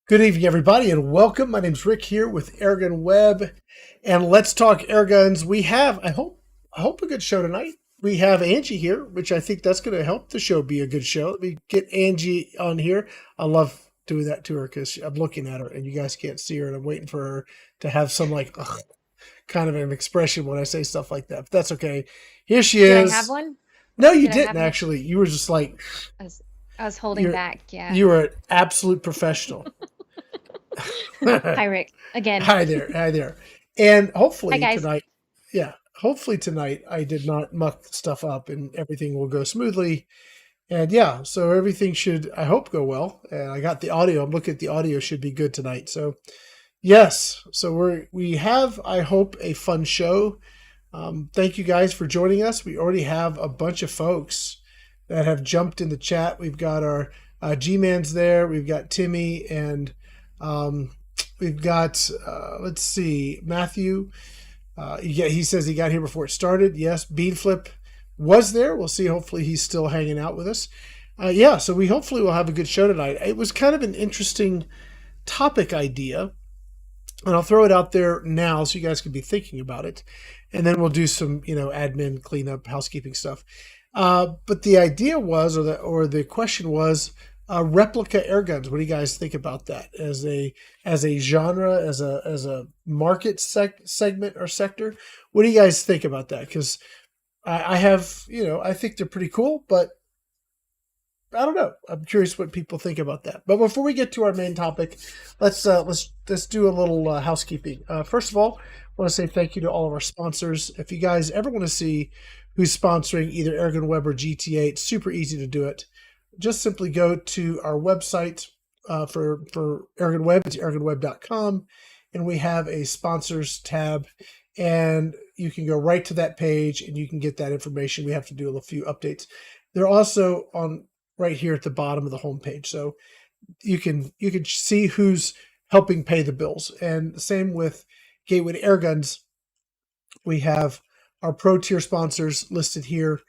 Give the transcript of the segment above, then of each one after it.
Good evening, everybody, and welcome. My name's Rick here with AirgunWeb, and let's talk air guns. We have, I hope, a good show tonight. We have Angie here, which I think that's going to help the show be a good show. Let me get Angie on here. I love doing that to her because I'm looking at her, and you guys can't see her, and I'm waiting for her to have some like kind of an expression when I say stuff like that. But that's okay. Here she is. Did I have one? No, you Did I didn't have actually. You were just like I was holding back. Yeah. you were an absolute professional. Hi, Rick. Again. Hi there. Hi there. And Hi, hopefully guys. tonight, hopefully tonight I did not muck stuff up and everything will go smoothly. And yeah, so everything should, I hope, go well. And I got the audio. I'm looking at the audio should be good tonight. So yes, so we have, I hope, a fun show. Thank you guys for joining us. We already have a bunch of folks that have jumped in the chat. We've got our G-Mans there. We've got Timmy and we've got, let's see, Matthew. He says he got here before it started. Yes, Beanflip was there. We'll see. Hopefully he's still hanging out with us. So we hopefully will have a good show tonight. It was kind of an interesting topic idea, and I'll throw it out there now so you guys can be thinking about it. And then we'll do some, admin, cleanup, housekeeping stuff. But the idea was, or the question was, replica airguns. What do you guys think about that as a genre, as a market segment or sector? What do you guys think about that? Because I have, I think they're pretty cool, but I don't know. I'm curious what people think about that. But before we get to our main topic, let's do a little housekeeping. First of all, I want to say thank you to all of our sponsors. If you guys ever want to see who's sponsoring either AirgunWeb or GTA, it's super easy to do it. Just simply go to our website for AirgunWeb. It's airgunweb.com, and we have a sponsors tab, and you can go right to that page and you can get that information. We have to do a few updates. They're also on right here at the bottom of the homepage, so you can see who's helping pay the bills. And the same with Gateway to Airguns. We have our pro tier sponsors listed here.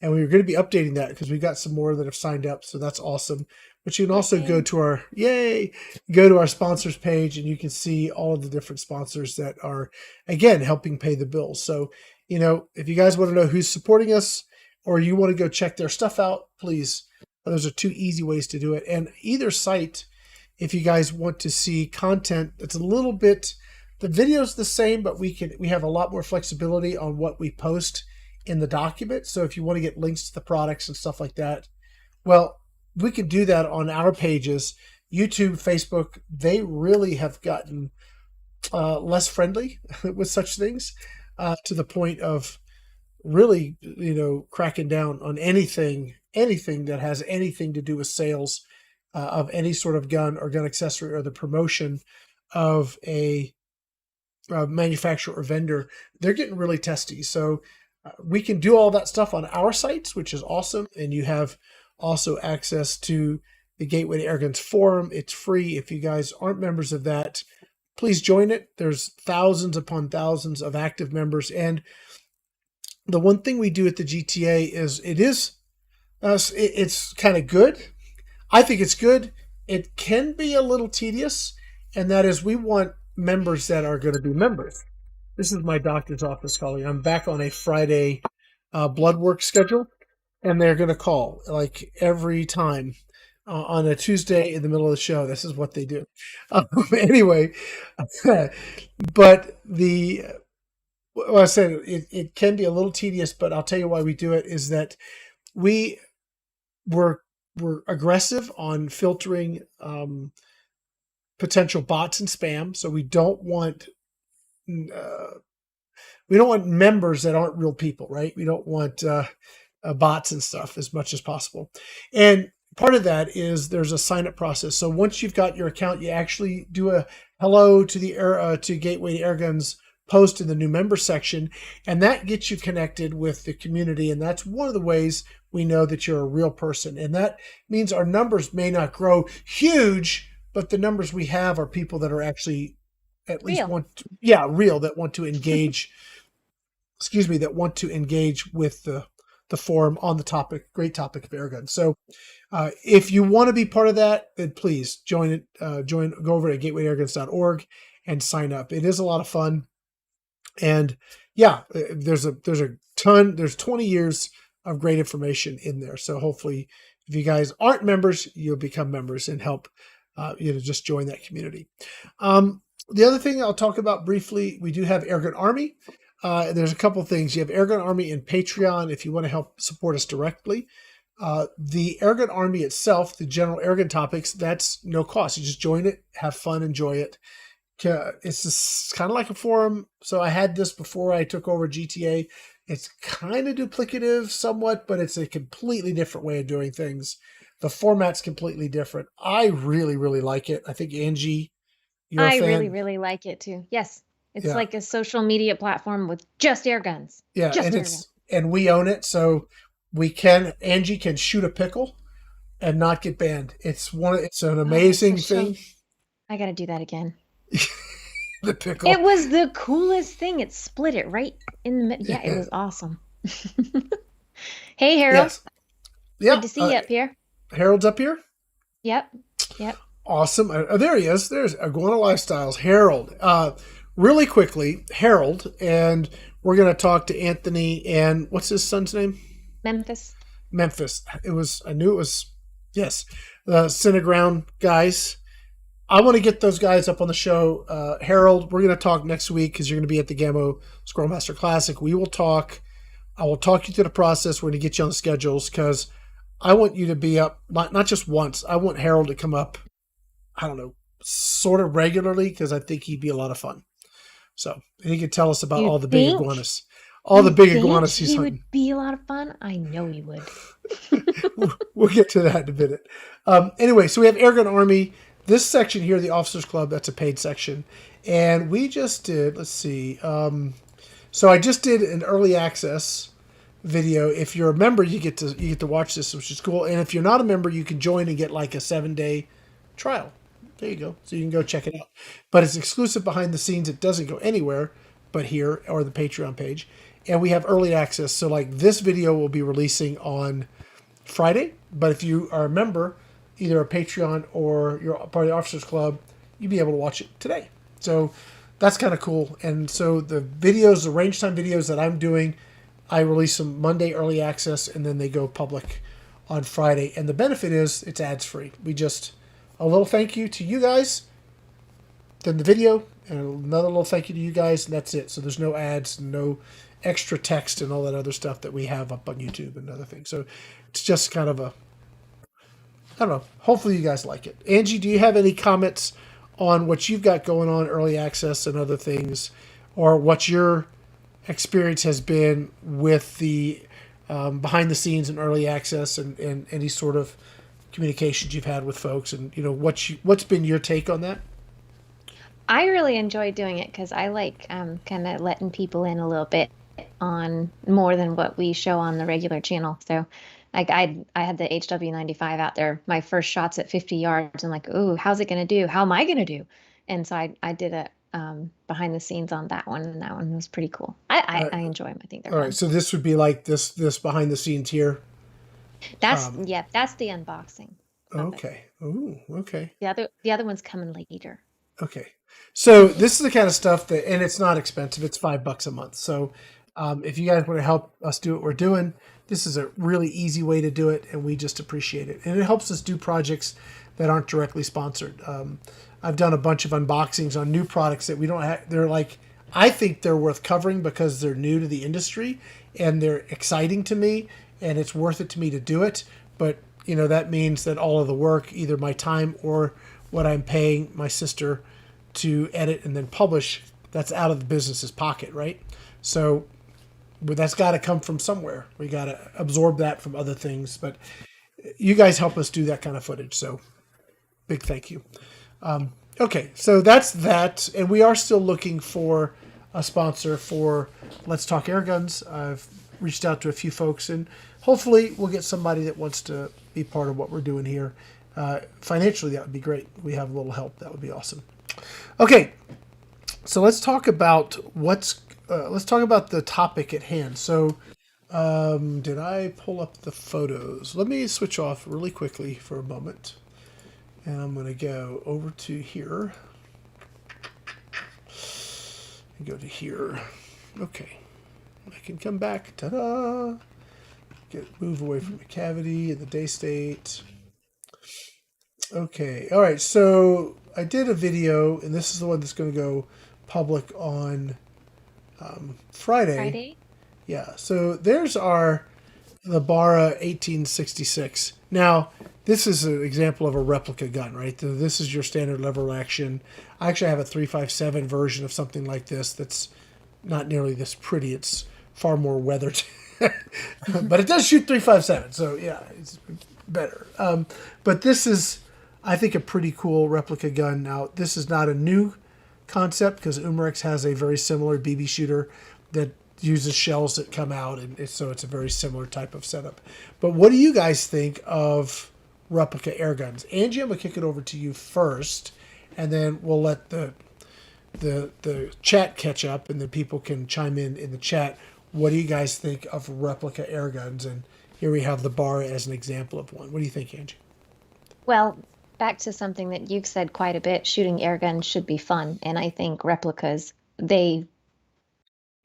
And we're going to be updating that because we've got some more that have signed up. So that's awesome. But you can also go to our sponsors page, and you can see all of the different sponsors that are, again, helping pay the bills. So, if you guys want to know who's supporting us or you want to go check their stuff out, please. Those are two easy ways to do it. And either site, if you guys want to see content that's a little bit, the video's the same, but we have a lot more flexibility on what we post in the document. So if you want to get links to the products and stuff like that, well, we can do that on our pages. YouTube, Facebook, they really have gotten less friendly with such things to the point of really, cracking down on anything that has anything to do with sales of any sort of gun or gun accessory or the promotion of a manufacturer or vendor. They're getting really testy. So we can do all that stuff on our sites, which is awesome. And you have also access to the Gateway to Airguns forum. It's free. If you guys aren't members of that, please join it. There's thousands upon thousands of active members. And the one thing we do at the GTA is it's kind of good. I think it's good. It can be a little tedious. And that is, we want members that are going to be members. This is my doctor's office calling. I'm back on a Friday blood work schedule, and they're going to call like every time on a Tuesday in the middle of the show. This is what they do. Anyway, but I said it can be a little tedious, but I'll tell you why we do it is that we're aggressive on filtering potential bots and spam. So we don't want members that aren't real people, right? We don't want bots and stuff as much as possible. And part of that is there's a sign-up process. So once you've got your account, you actually do a hello to the to Gateway to Airguns post in the new member section, and that gets you connected with the community. And that's one of the ways we know that you're a real person. And that means our numbers may not grow huge, but the numbers we have are people that are actually at least real, that want to engage, that want to engage with the the forum on the topic, great topic of airguns. So if you want to be part of that, then please join it. Go over to gatewayairguns.org and sign up. It is a lot of fun. And yeah, there's a ton, there's 20 years of great information in there. So hopefully if you guys aren't members, you'll become members and help, just join that community. The other thing I'll talk about briefly, we do have Airgun Army. There's a couple things. You have Airgun Army and Patreon if you want to help support us directly. The Airgun Army itself, the general Airgun topics, that's no cost. You just join it, have fun, enjoy it. It's just kind of like a forum. So I had this before I took over GTA. It's kind of duplicative somewhat, but it's a completely different way of doing things. The format's completely different. I really, really like it. I think Angie, you're a fan. really, really like it too. Yes. It's like a social media platform with just air guns. Yeah, just and we own it, so Angie can shoot a pickle and not get banned. It's an amazing thing. I got to do that again. The pickle. It was the coolest thing. It split it right in the middle. Yeah, it was awesome. Hey, Harold. Yes. Yeah. Good to see you up here. Harold's up here? Yep. Awesome. There he is. There's Iguana Lifestyles. Harold. Really quickly, Harold, and we're going to talk to Anthony and what's his son's name? Memphis. I knew it was, yes, the Cineground guys. I want to get those guys up on the show. Harold, we're going to talk next week because you're going to be at the Gamo Squirrel Master Classic. I will talk you through the process. We're going to get you on the schedules because I want you to be up, not just once. I want Harold to come up, I don't know, sort of regularly because I think he'd be a lot of fun. So he could tell us about all the big iguanas. All the big iguanas he's hunting. He would be a lot of fun? I know he would. We'll get to that in a minute. Anyway, so we have Airgun Army. This section here, the Officers Club, that's a paid section. And we just did, let's see. So I just did an early access video. If you're a member, you get to watch this, which is cool. And if you're not a member, you can join and get like a 7-day trial. There you go. So you can go check it out. But it's exclusive behind the scenes. It doesn't go anywhere but here or the Patreon page. And we have early access. So like this video will be releasing on Friday. But if you are a member, either a Patreon or you're part of the Officers Club, you'll be able to watch it today. So that's kind of cool. And so the videos, the range time videos that I'm doing, I release them Monday early access and then they go public on Friday. And the benefit is it's ads free. A little thank you to you guys, then the video, and another little thank you to you guys, and that's it. So there's no ads, no extra text, and all that other stuff that we have up on YouTube and other things. So it's just kind of I don't know. Hopefully you guys like it. Angie, do you have any comments on what you've got going on, early access and other things, or what your experience has been with the behind the scenes and early access and any sort of communications you've had with folks, and what's been your take on that? I really enjoy doing it because I like kind of letting people in a little bit on more than what we show on the regular channel. So like I had the HW95 out there, my first shots at 50 yards, and like, ooh, how's it gonna do? How am I gonna do? And so I did a behind the scenes on that one, and that one was pretty cool. I enjoy them. I think they're all fun. right. So this would be like this behind the scenes here. That's that's the unboxing. Okay. Ooh, okay. The other one's coming later. Okay. So this is the kind of stuff and it's not expensive. It's $5 a month. So if you guys want to help us do what we're doing, this is a really easy way to do it, and we just appreciate it. And it helps us do projects that aren't directly sponsored. I've done a bunch of unboxings on new products that we don't have. They're like, I think they're worth covering because they're new to the industry and they're exciting to me, and it's worth it to me to do it. But that means that all of the work, either my time or what I'm paying my sister to edit and then publish, that's out of the business's pocket, right? So that's got to come from somewhere. We got to absorb that from other things. But you guys help us do that kind of footage, so big thank you. Okay, so that's that. And we are still looking for a sponsor for Let's Talk Airguns. I've reached out to a few folks, and hopefully we'll get somebody that wants to be part of what we're doing here. Financially, that would be great. We have a little help. That would be awesome. Okay, so let's talk about the topic at hand. So Did I pull up the photos? Let me switch off really quickly for a moment. And I'm going to go over to here. And go to here. Okay. I can come back. Ta-da! Move away from the cavity and the day state. Okay. All right. So I did a video, and this is the one that's going to go public on Friday. Yeah. So there's the Barra 1866. Now, this is an example of a replica gun, right? This is your standard lever action. I actually have a 357 version of something like this that's not nearly this pretty. It's far more weathered. But it does shoot 357, so yeah, it's better. But this is, I think, a pretty cool replica gun. Now, this is not a new concept because Umarex has a very similar BB shooter that uses shells that come out, and so it's a very similar type of setup. But what do you guys think of replica air guns? Angie, I'm gonna kick it over to you first, and then we'll let the chat catch up, and then people can chime in the chat. What do you guys think of replica air guns? And here we have the Barra as an example of one. What do you think, Angie? Well, back to something that you've said quite a bit, shooting air guns should be fun. And I think replicas, they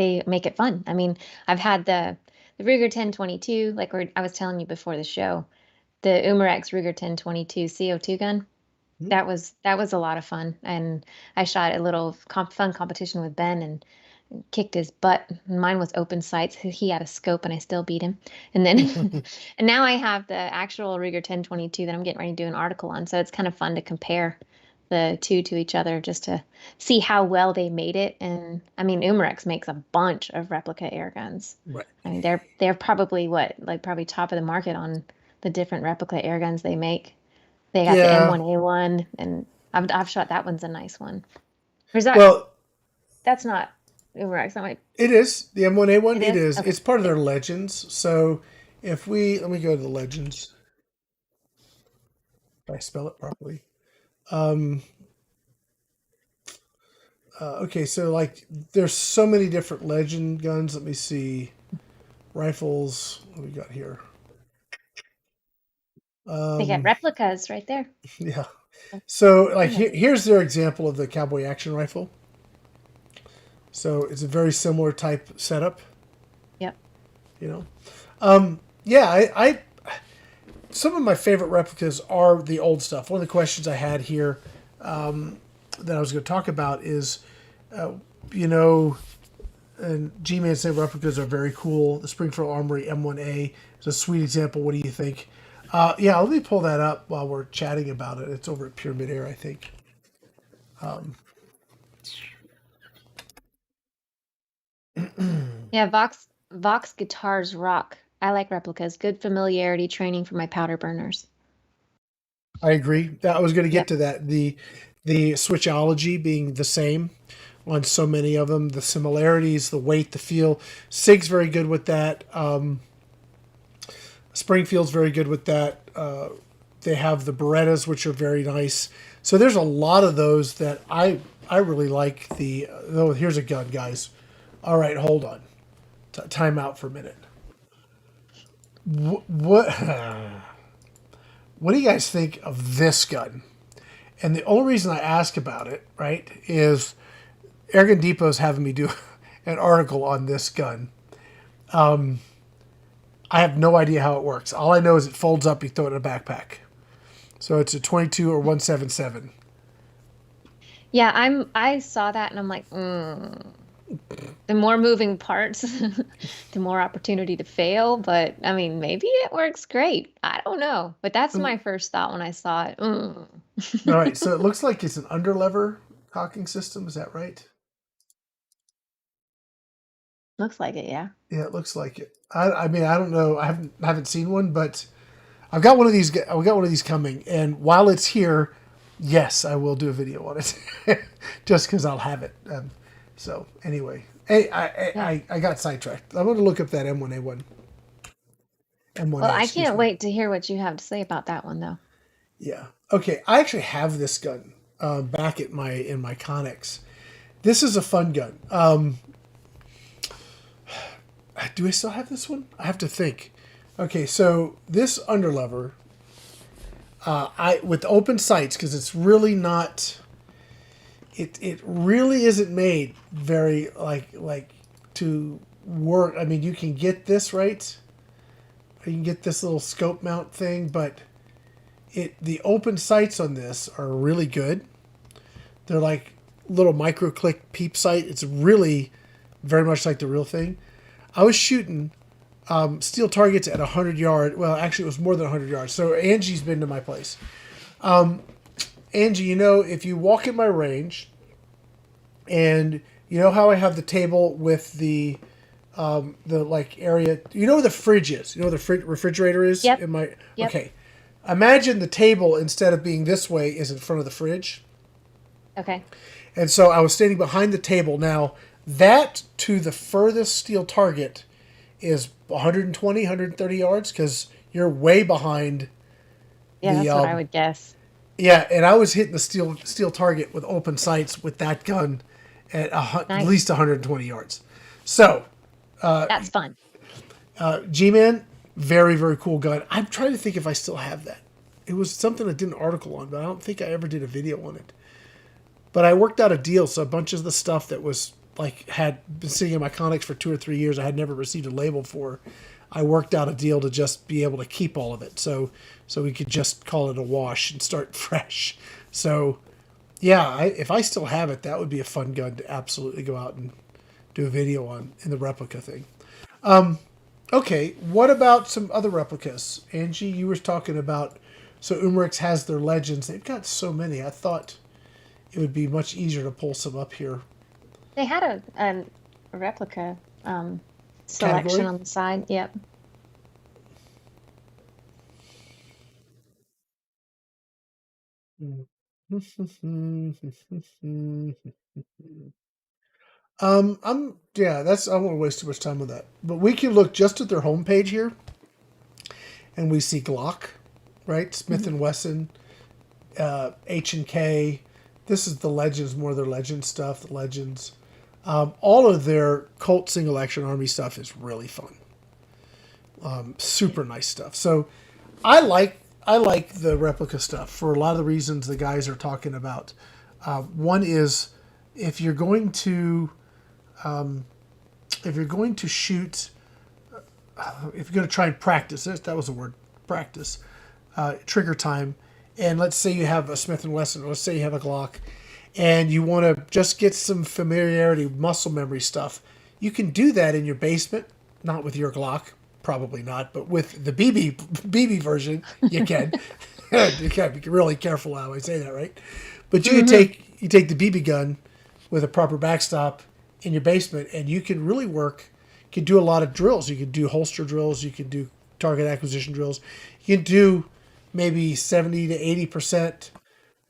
make it fun. I mean, I've had the Ruger 1022, like I was telling you before the show, the Umarex Ruger 1022 CO2 gun. That was a lot of fun. And I shot a little fun competition with Ben and kicked his butt. Mine was open sights. He had a scope and I still beat him. And then and now I have the actual Ruger 1022 that I'm getting ready to do an article on. So it's kind of fun to compare the two to each other just to see how well they made it. And I mean, Umarex makes a bunch of replica air guns. Right. I mean, they're probably probably top of the market on the different replica air guns they make. They got the M1A1, and I've shot that one's a nice one. Or is that, well, that's not Umarex. It is the M1A1. It is. Okay. It's part of their legends. So if let me go to the legends. If I spell it properly. Okay, so like there's so many different legend guns. Let me see. Rifles. What do we got here? They got replicas right there. Yeah. So like here's their example of the cowboy action rifle. So it's a very similar type setup. Yep. You know. Yeah, I some of my favorite replicas are the old stuff. One of the questions I had here that I was going to talk about is, and G-Man said replicas are very cool. The Springfield Armory M1A is a sweet example. What do you think? Yeah, let me pull that up while we're chatting about it. It's over at Pyramid Air, I think. Yeah, Vox guitars rock. I like replicas. Good familiarity training for my powder burners. I agree. I was going to get to that. The switchology being the same on so many of them, the similarities, the weight, the feel. SIG's very good with that. Springfield's very good with that. They have the Berettas, which are very nice. So there's a lot of those that I really like. Oh, here's a gun, guys. All right, hold on. Time out for a minute. What do you guys think of this gun? And the only reason I ask about it, right, is Airgun Depot's having me do an article on this gun. I have no idea how it works. All I know is it folds up, you throw it in a backpack. So it's a 22 or 177. Yeah, I saw that and I'm like, the more moving parts, the more opportunity to fail. But I mean, maybe it works great. I don't know. But that's my first thought when I saw it. All right, so it looks like it's an underlever cocking system. Is that right? Looks like it, yeah. Yeah, it looks like it. I mean, I don't know. I haven't seen one, but I've got one of these. I've got one of these coming, and while it's here, yes, I will do a video on it, just because I'll have it. So anyway, hey, I got sidetracked. I'm going to look up that M1A1. Well, I can't wait to hear what you have to say about that one, though. Yeah. Okay. I actually have this gun back in my Connex. This is a fun gun. Do I still have this one? I have to think. Okay, so this underlever, I with open sights, because it's really not. It really isn't made very like to work. I mean, you can get this right. You can get this little scope mount thing, but the open sights on this are really good. They're like little micro click peep sight. It's really very much like the real thing. I was shooting steel targets at 100 yards. Well, actually, it was more than 100 yards. So Angie's been to my place. Angie, you know, if you walk in my range, and you know how I have the table with the like area. You know where the fridge is. You know where the refrigerator is. Yep. In my Yep. Okay. Imagine the table, instead of being this way, is in front of the fridge. Okay. And so I was standing behind the table. Now, that to the furthest steel target is 120, 130 yards, because you're way behind. Yeah, the, that's what I would guess. Yeah, and I was hitting the steel target with open sights with that gun at at least 120 yards. So, That's fun. G-Man, very, very cool gun. I'm trying to think if I still have that. It was something I did an article on, but I don't think I ever did a video on it. But I worked out a deal, so a bunch of the stuff that was like had been sitting in my Connex for 2 or 3 years, I had never received a label for. I worked out a deal to just be able to keep all of it, so we could just call it a wash and start fresh. So, yeah, if I still have it, that would be a fun gun to absolutely go out and do a video on in the replica thing. Okay, what about some other replicas? Angie, you were talking about, so Umrix has their legends. They've got so many. I thought it would be much easier to pull some up here. They had a replica selection Category? on the side. Yep. I don't want to waste too much time with that. But we can look just at their homepage here, and we see Glock, right? Smith and Wesson, H&K. This is the Legends, more of their Legend stuff, the Legends. All of their Colt single action army stuff is really fun. Super nice stuff. So I like the replica stuff for a lot of the reasons the guys are talking about. One is if you're going to shoot, if you're going to try and practice, that was the word, practice, trigger time, and let's say you have a Smith & Wesson, or let's say you have a Glock, and you want to just get some familiarity, muscle memory stuff, you can do that in your basement, not with your Glock, probably not, but with the BB version, you can. You can be really careful how I say that, right? But you can take the BB gun with a proper backstop in your basement, and you can really work. You can do a lot of drills. You can do holster drills. You can do target acquisition drills. You can do maybe 70 to 80%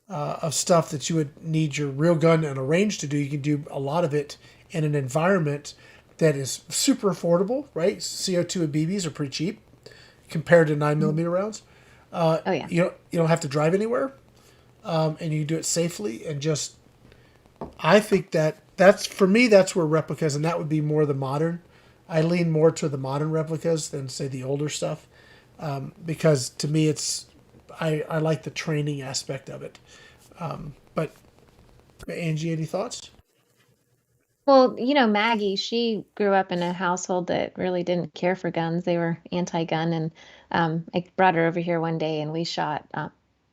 of stuff that you would need your real gun and a range to do. You can do a lot of it in an environment that is super affordable, right? CO2 and BBs are pretty cheap compared to 9mm rounds. Oh yeah. You don't have to drive anywhere, and you can do it safely. And just, I think that's for me. That's where replicas, and that would be more the modern. I lean more to the modern replicas than say the older stuff, because to me I like the training aspect of it. But Angie, any thoughts? Well, Maggie, she grew up in a household that really didn't care for guns. They were anti-gun, and I brought her over here one day, and we shot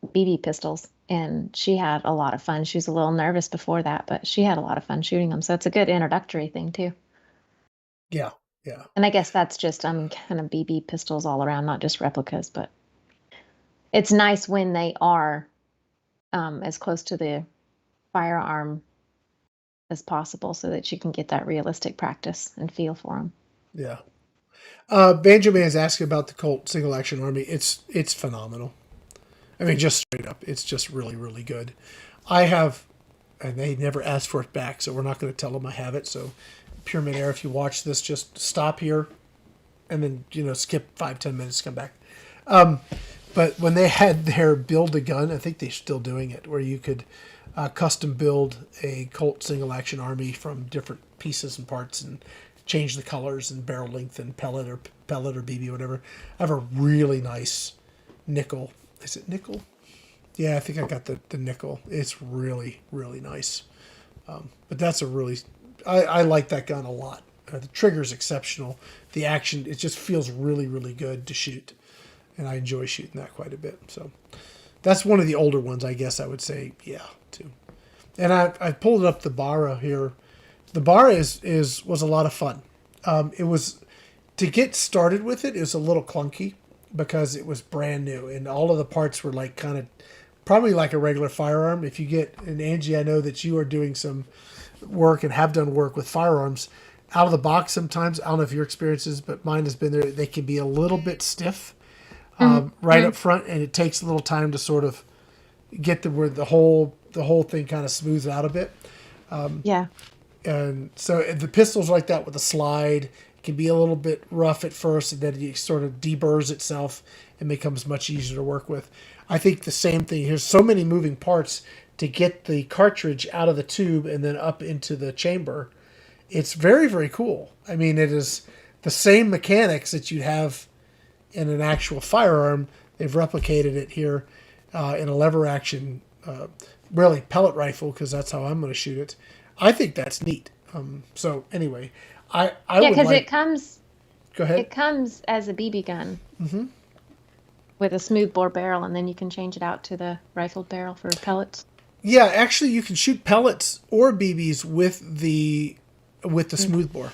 BB pistols, and she had a lot of fun. She was a little nervous before that, but she had a lot of fun shooting them. So it's a good introductory thing too. Yeah, yeah, And I guess that's just kind of BB pistols all around, not just replicas, but it's nice when they are as close to the firearm as possible so that you can get that realistic practice and feel for them. yeah. Banjo Man's asking about the Colt single action army. It's phenomenal. I mean, just straight up, it's just really, really good. I have, and they never asked for it back, so we're not going to tell them I have it. So, Pyramid Air, if you watch this, just stop here, and then skip 5-10 minutes, come back. But when they had their build a gun, I think they're still doing it, where you could custom build a Colt single action army from different pieces and parts, and change the colors and barrel length and pellet or BB or whatever. I have a really nice nickel. Is it nickel? Yeah, I think I got the nickel. It's really, really nice. But that's a really, I like that gun a lot. The trigger's exceptional. The action, it just feels really, really good to shoot. And I enjoy shooting that quite a bit. So that's one of the older ones, I guess I would say, yeah, too. And I pulled up the Barra here. The Barra was a lot of fun. It was, to get started with it, it was a little clunky because it was brand new. And all of the parts were like kind of, probably like a regular firearm. If you get, and Angie, I know that you are doing some work and have done work with firearms. Out of the box sometimes, I don't know if your experience is, but mine has been there, they can be a little bit stiff right up front, and it takes a little time to sort of get to where the whole thing kind of smooths out a bit. Yeah. And so the pistol's like that with a slide. It can be a little bit rough at first, and then it sort of deburrs itself and becomes much easier to work with. I think the same thing. Here's so many moving parts to get the cartridge out of the tube and then up into the chamber. It's very, very cool. I mean, it is the same mechanics that you'd have in an actual firearm. They've replicated it here in a lever action, really pellet rifle, because that's how I'm going to shoot it. I think that's neat. So anyway, I Yeah, would because like... it comes. Go ahead. It comes as a BB gun with a smooth bore barrel, and then you can change it out to the rifled barrel for pellets. Yeah, actually, you can shoot pellets or BBs with the smooth bore.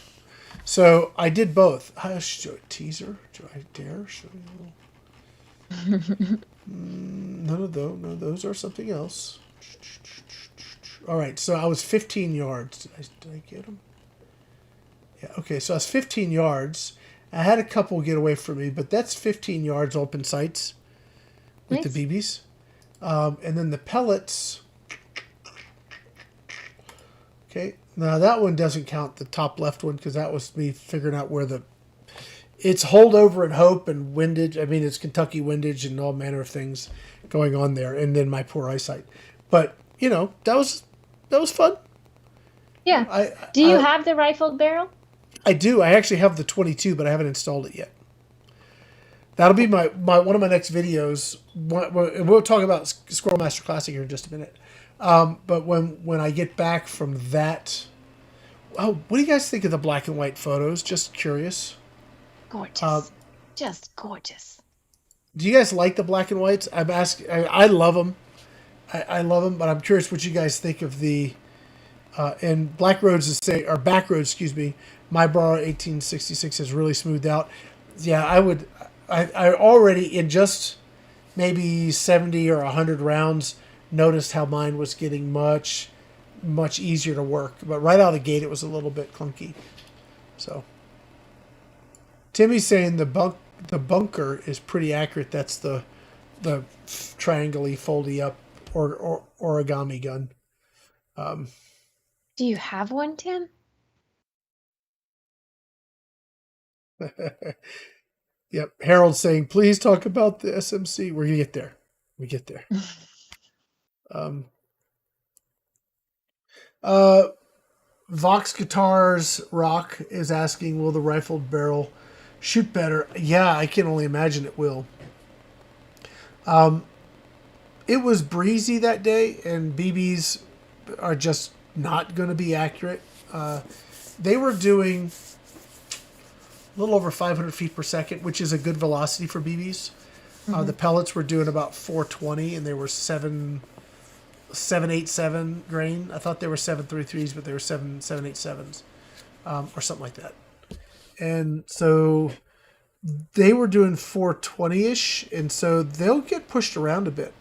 So I did both. I show a teaser. Do I dare show you? None of those. No, those are something else. All right, so I was 15 yards. Did I get them? Yeah, okay, so I was 15 yards. I had a couple get away from me, but that's 15 yards open sights with Nice. the BBs. And then the pellets. Okay, now that one doesn't count, the top left one, because that was me figuring out where it's holdover and hope and windage. I mean, it's Kentucky windage and all manner of things going on there, and then my poor eyesight. But, that was fun. Yeah. Do you have the rifled barrel? I do. I actually have the 22, but I haven't installed it yet. That'll be my one of my next videos. We'll talk about Squirrel Master Classic here in just a minute. But when I get back from that, what do you guys think of the black and white photos? Just curious. Gorgeous. Just gorgeous. Do you guys like the black and whites? I'm asking. I love them. I love them, but I'm curious what you guys think of the. And Back Roads, excuse me. My Barra 1866 has really smoothed out. Yeah, I would. I already in just maybe 70 or 100 rounds noticed how mine was getting much easier to work. But right out of the gate, it was a little bit clunky. So, Timmy's saying the bunker is pretty accurate. That's the triangle-y, foldy up or origami gun. Do you have one, Tim? Yep. Harold's saying, please talk about the SMC. We're going to get there. We get there. Vox Guitars Rock is asking, will the rifled barrel shoot better? Yeah, I can only imagine it will. It was breezy that day, and BBs are just not going to be accurate. They were doing a little over 500 feet per second, which is a good velocity for BBs. The pellets were doing about 420, and they were 787 grain. I thought they were 733s, but they were 787s, or something like that. And so they were doing 420-ish, and so they'll get pushed around a bit.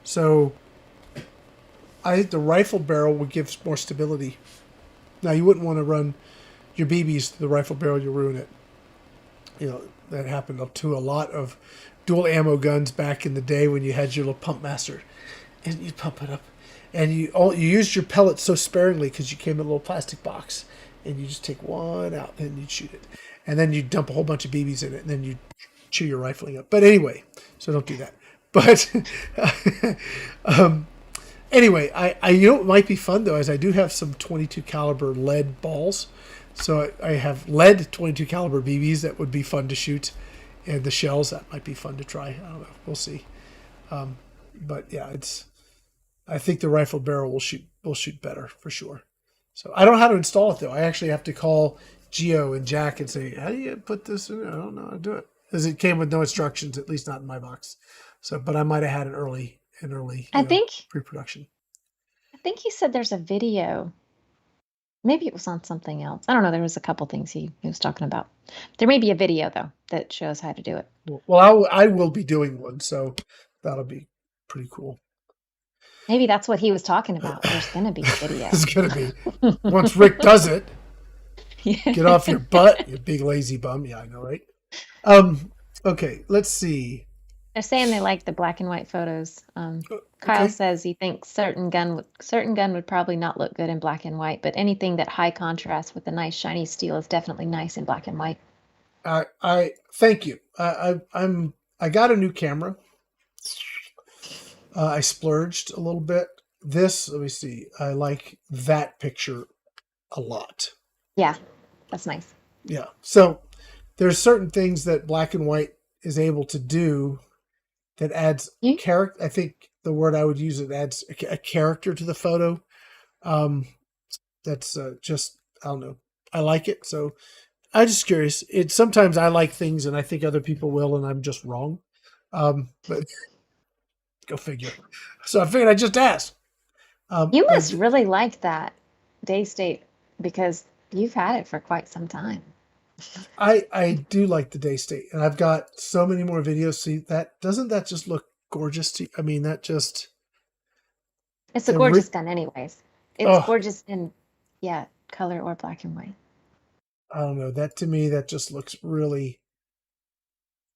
So I think the rifle barrel would give more stability. Now, you wouldn't want to run your BBs to the rifle barrel, you'll ruin it. That happened up to a lot of dual ammo guns back in the day when you had your little pump master. And you pump it up. And you used your pellets so sparingly because you came in a little plastic box. And you just take one out and you'd shoot it. And then you dump a whole bunch of BBs in it. And then you chew your rifling up. But anyway, so don't do that. But anyway, I what might be fun though is I do have some 22 caliber lead balls. So I have lead 22 caliber BBs that would be fun to shoot, and the shells that might be fun to try. I don't know. We'll see. But yeah, I think the rifle barrel will shoot better for sure. So I don't know how to install it though. I actually have to call Geo and Jack and say, how do you put this in? I don't know how to do it, because it came with no instructions, at least not in my box. So, but I might have had an early pre-production. I think he said there's a video. Maybe it was on something else. I don't know. There was a couple things he was talking about. There may be a video though that shows how to do it. Well, I will be doing one, so that'll be pretty cool. Maybe that's what he was talking about. There's going to be a video. It's going to be. Once Rick does it, get off your butt, you big lazy bum. Yeah, I know, right? Okay, let's see. They're saying they like the black and white photos. Kyle says he thinks certain gun would probably not look good in black and white, but anything that high contrast with a nice shiny steel is definitely nice in black and white. I thank you. I got a new camera. I splurged a little bit. Let me see. I like that picture a lot. Yeah, that's nice. Yeah. So there's certain things that black and white is able to do that adds character. I think the word I would use, it adds a character to the photo. That's just, I don't know. I like it. So I'm just curious. Sometimes I like things and I think other people will, and I'm just wrong. But go figure. So I figured I'd just ask. You must really like that Daystate because you've had it for quite some time. I do like the Daystate, and I've got so many more videos. See, doesn't that just look gorgeous to you? I mean, it's a gorgeous gun anyways. It's gorgeous in color or black and white. I don't know. That to me, that just looks really,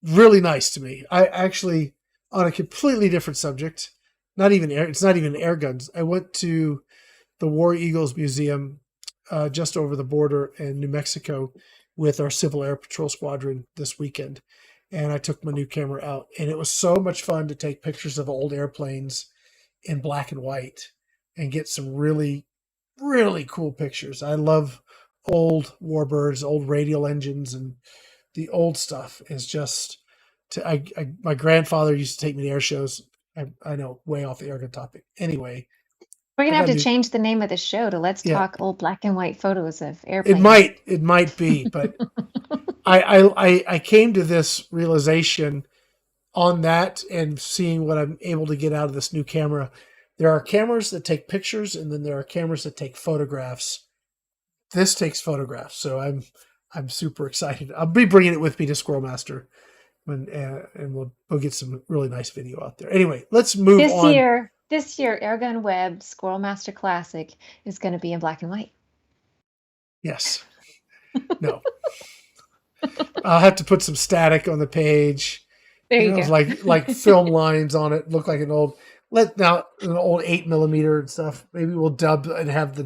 really nice to me. I actually, on a completely different subject, it's not even air guns. I went to the War Eagles Museum just over the border in New Mexico with our Civil Air Patrol Squadron this weekend. And I took my new camera out, and it was so much fun to take pictures of old airplanes in black and white and get some really, really cool pictures. I love old warbirds, old radial engines, and the old stuff is just my grandfather used to take me to air shows. I know, way off the airgun topic. Anyway, we're gonna have to change the name of the show to "Let's Talk Old Black and White Photos of Airplanes." It might be, but I came to this realization on that and seeing what I'm able to get out of this new camera. There are cameras that take pictures, and then there are cameras that take photographs. This takes photographs, so I'm super excited. I'll be bringing it with me to Squirrel Master, and we'll get some really nice video out there. Anyway, let's move on. This year, AirgunWeb Squirrel Master Classic is going to be in black and white. Yes. No. I'll have to put some static on the page. There you go. Like film lines on it. Look like an old 8mm and stuff. Maybe we'll dub and have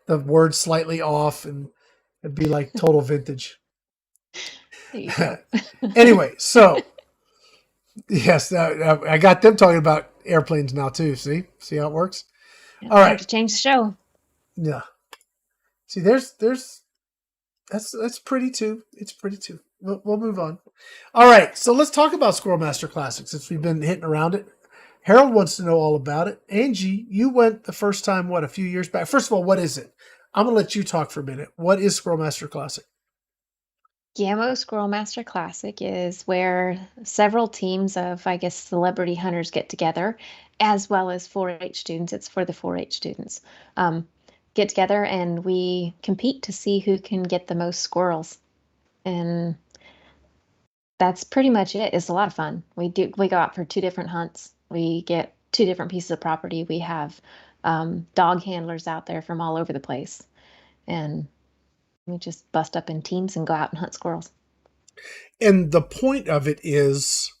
the words slightly off, and it'd be like total vintage. There you go. Anyway, so yes, I got them talking about airplanes now too. See how it works. Yeah, all right, to change the show. Yeah. See, that's pretty too. It's pretty too. We'll move on. All right, so let's talk about Squirrel Master Classic since we've been hitting around it. Harold wants to know all about it. Angie, you went the first time, a few years back? First of all, what is it? I'm going to let you talk for a minute. What is Squirrel Master Classic? Gamo Squirrel Master Classic is where several teams of, I guess, celebrity hunters get together, as well as 4-H students. It's for the 4-H students. Get together and we compete to see who can get the most squirrels. And that's pretty much it. It's a lot of fun. We go out for 2 different hunts. We get 2 different pieces of property. We have dog handlers out there from all over the place. And we just bust up in teams and go out and hunt squirrels. And the point of it is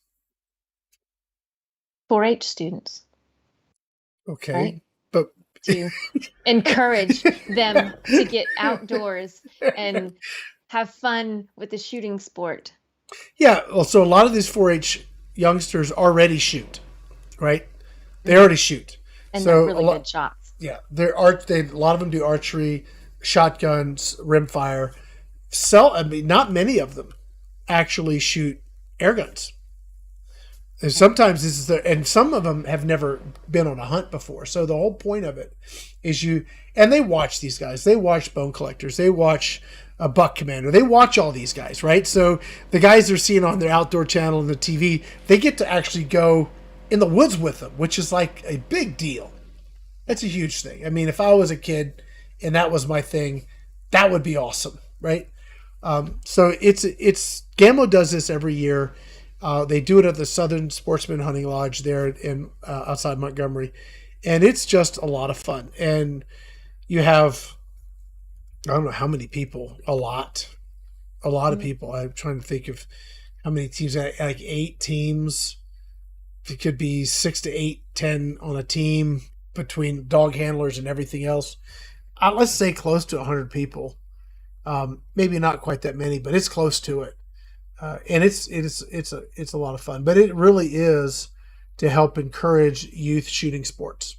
4-H students. Okay. Right? But to encourage them to get outdoors and have fun with the shooting sport. Yeah. Well, so a lot of these 4-H youngsters already shoot, right? They already shoot. And they're really good shots. Yeah. A lot of them do archery, shotguns, rimfire. not many of them actually shoot air guns. And sometimes this is and some of them have never been on a hunt before. So the whole point of it is and they watch these guys. They watch Bone Collectors. They watch a Buck Commander. They watch all these guys, right? So the guys they're seeing on their outdoor channel and the TV, they get to actually go in the woods with them, which is like a big deal. That's a huge thing. I mean, if I was a kid and that was my thing, that would be awesome, right? So it's Gamo does this every year. They do it at the Southern Sportsman Hunting Lodge there in outside Montgomery, and it's just a lot of fun. And you have, I don't know how many people, a lot of people. I'm trying to think of how many teams. Like 8 teams. It could be 6 to 8, 10 on a team between dog handlers and everything else. Let's say close to 100 people. Maybe not quite that many, but it's close to it. And it's a lot of fun, but it really is to help encourage youth shooting sports.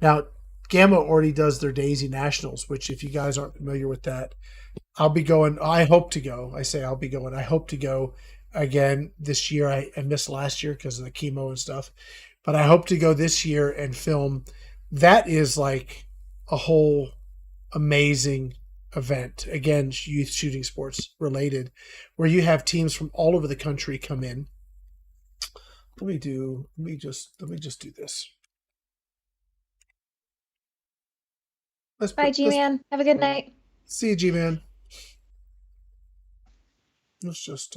Now, Gamo already does their Daisy Nationals, which if you guys aren't familiar with that, I'll be going. I hope to go. I say I'll be going. I hope to go again this year. I missed last year because of the chemo and stuff, but I hope to go this year and film. That is like a whole amazing event, again, youth shooting sports related, where you have teams from all over the country come in. Let me just do this. Bye, G-Man. Have a good night. See you, G-Man. Let's just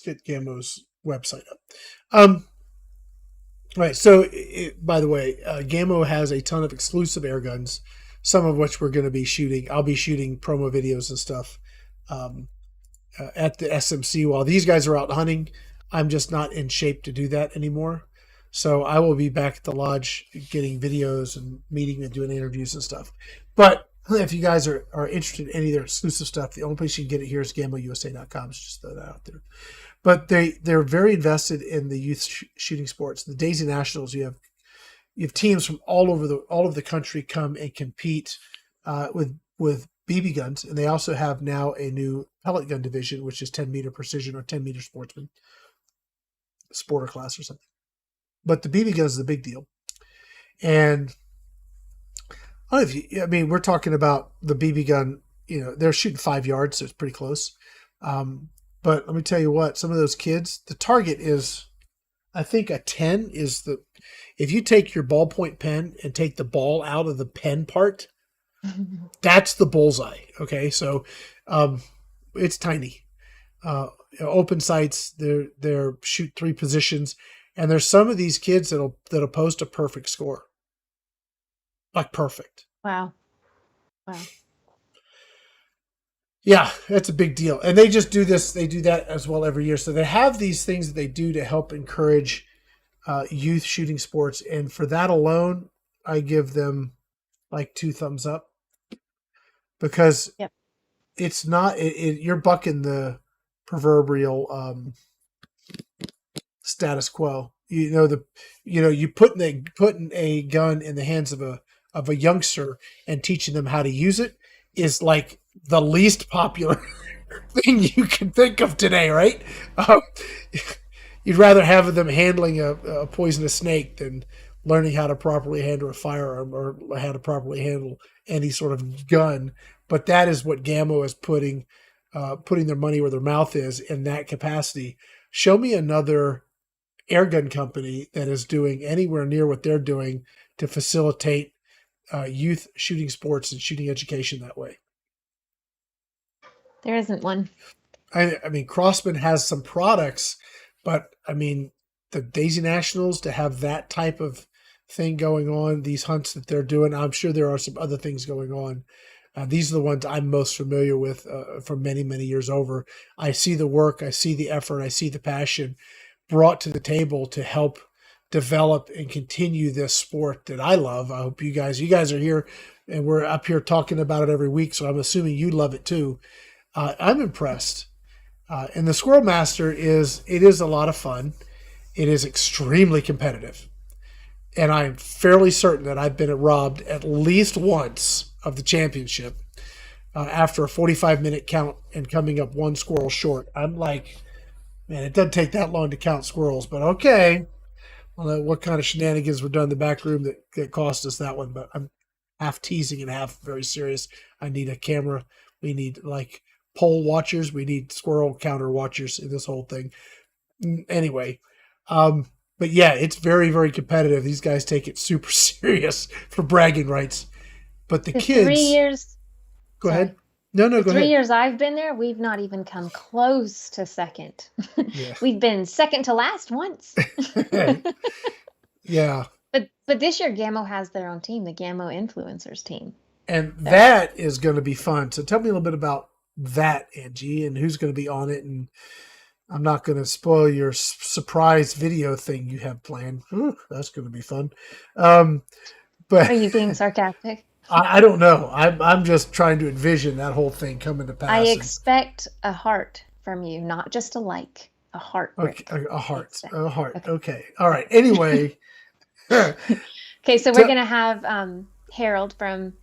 get Gamo's website up. Right. So, by the way, Gamo has a ton of exclusive air guns, some of which we're going to be shooting. I'll be shooting promo videos and stuff at the SMC while these guys are out hunting. I'm just not in shape to do that anymore. So I will be back at the lodge getting videos and meeting and doing interviews and stuff. But if you guys are interested in any of their exclusive stuff, the only place you can get it here is GamoUSA.com. So just throw that out there. But they're very invested in the youth shooting sports. The Daisy Nationals, you have teams from all over the country come and compete with BB guns, and they also have now a new pellet gun division, which is 10-meter precision or 10-meter sportsman, sporter class or something. But the BB gun is the big deal, and I don't know if I mean, we're talking about the BB gun. You know, they're shooting 5 yards, so it's pretty close. But let me tell you what, some of those kids, the target is, I think a 10 is if you take your ballpoint pen and take the ball out of the pen part, that's the bullseye. Okay. So, it's tiny, open sights, they're shoot 3 positions. And there's some of these kids that'll post a perfect score. Like perfect. Wow. Yeah, that's a big deal. And they just do this. They do that as well every year. So they have these things that they do to help encourage youth shooting sports. And for that alone, I give them like 2 thumbs up. Because it's not, you're bucking the proverbial status quo. You putting a gun in the hands of a youngster and teaching them how to use it is like the least popular thing you can think of today, right? You'd rather have them handling a poisonous snake than learning how to properly handle a firearm or how to properly handle any sort of gun. But that is what Gamo is putting their money where their mouth is in that capacity. Show me another airgun company that is doing anywhere near what they're doing to facilitate youth shooting sports and shooting education that way. There isn't one. I mean, Crossman has some products, but I mean, the Daisy Nationals, to have that type of thing going on, these hunts that they're doing, I'm sure there are some other things going on. These are the ones I'm most familiar with for many, many years over. I see the work, I see the effort, I see the passion brought to the table to help develop and continue this sport that I love. I hope you guys are here, and we're up here talking about it every week, so I'm assuming you love it too. I'm impressed. And the Squirrel Master is a lot of fun. It is extremely competitive. And I'm fairly certain that I've been robbed at least once of the championship after a 45-minute count and coming up one squirrel short. I'm like, man, it doesn't take that long to count squirrels, but okay. Well, what kind of shenanigans were done in the back room that cost us that one? But I'm half teasing and half very serious. I need a camera. We need like poll watchers. We need squirrel counter watchers in this whole thing. Anyway, but yeah, it's very, very competitive. These guys take it super serious for bragging rights. But the kids. 3 years. Go ahead. No, go ahead. 3 years I've been there, we've not even come close to second. Yeah. We've been second to last once. Yeah. But this year Gamo has their own team, the Gamo Influencers team. And that is going to be fun. So tell me a little bit about that, Angie, and who's going to be on it. And I'm not going to spoil your surprise video thing you have planned. Ooh, that's going to be fun. But are you being sarcastic? I don't know. I'm just trying to envision that whole thing coming to pass. I expect a heart from you, not just a like, a heart. Okay, a heart. A heart. Okay. All right. Anyway. Okay, so we're going to have Harold from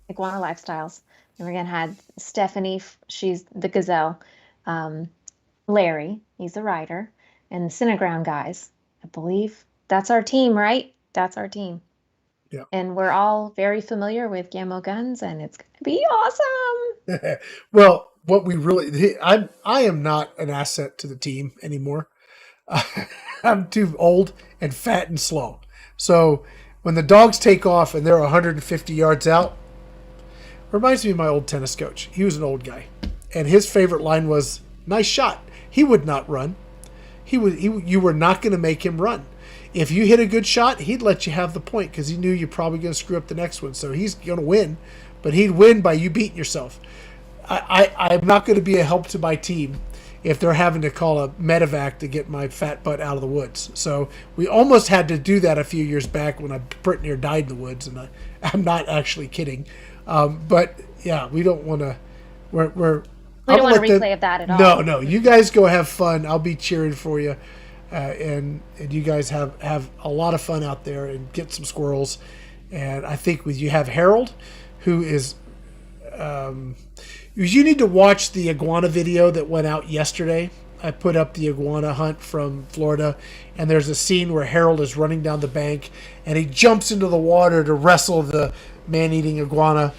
Iguana Lifestyles, and we're going to have Stephanie, she's the gazelle, Larry, he's the rider, and the Cineground guys. I believe that's our team, right? That's our team. Yeah. And we're all very familiar with Gamo guns, and it's going to be awesome. Well, what we really, I am not an asset to the team anymore. I'm too old and fat and slow. So when the dogs take off and they're 150 yards out, reminds me of my old tennis coach. He was an old guy, and his favorite line was, "Nice shot." He would not run. You were not going to make him run. If you hit a good shot, he'd let you have the point because he knew you're probably going to screw up the next one. So he's going to win, but he'd win by you beating yourself. I'm not going to be a help to my team if they're having to call a medevac to get my fat butt out of the woods. So we almost had to do that a few years back when I pretty near died in the woods, and I'm not actually kidding. But yeah, we don't want to. We don't want a replay of that at all. No. You guys go have fun. I'll be cheering for you. And you guys have a lot of fun out there and get some squirrels. And I think you have Harold, who is you need to watch the iguana video that went out yesterday. I put up the iguana hunt from Florida, and there's a scene where Harold is running down the bank and he jumps into the water to wrestle the man-eating iguana.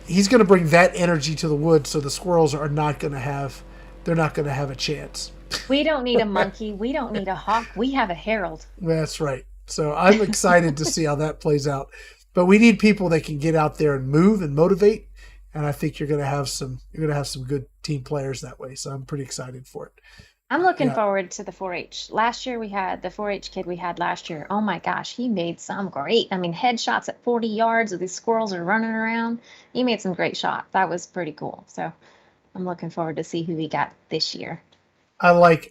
He's going to bring that energy to the woods, so the squirrels are not going to have a chance. We don't need a monkey. We don't need a hawk. We have a Harold. That's right. So I'm excited to see how that plays out. But we need people that can get out there and move and motivate. And I think you're going to have some good team players that way. So I'm pretty excited for it. I'm looking forward to the 4-H. Last year we had the 4-H kid we had last year. Oh my gosh, he made some great. I mean, headshots at 40 yards. These squirrels are running around. He made some great shots. That was pretty cool. So I'm looking forward to see who we got this year. I like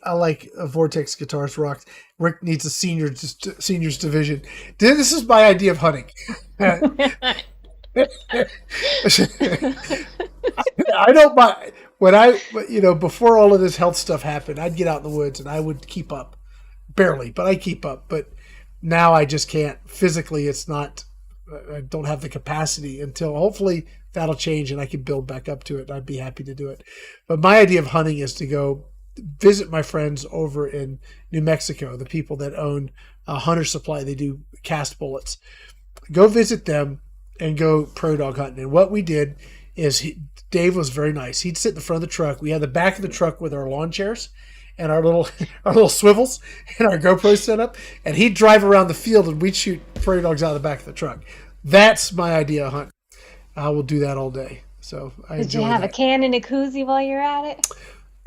Vortex Guitars Rock. Rick needs a seniors division. This is my idea of hunting. I don't mind before all of this health stuff happened, I'd get out in the woods and I would keep up, barely, but I keep up. But now I just can't physically. It's not. I don't have the capacity until hopefully that'll change and I can build back up to it. I'd be happy to do it. But my idea of hunting is to go visit my friends over in New Mexico, the people that own a hunter supply. They do cast bullets. Go visit them and go prairie dog hunting. And what we did is Dave was very nice. He'd sit in the front of the truck. We had the back of the truck with our lawn chairs and our little swivels and our GoPro set up, and he'd drive around the field and we'd shoot prairie dogs out of the back of the truck. That's my idea of hunting. I will do that all day. So did you have a can and a koozie while you're at it?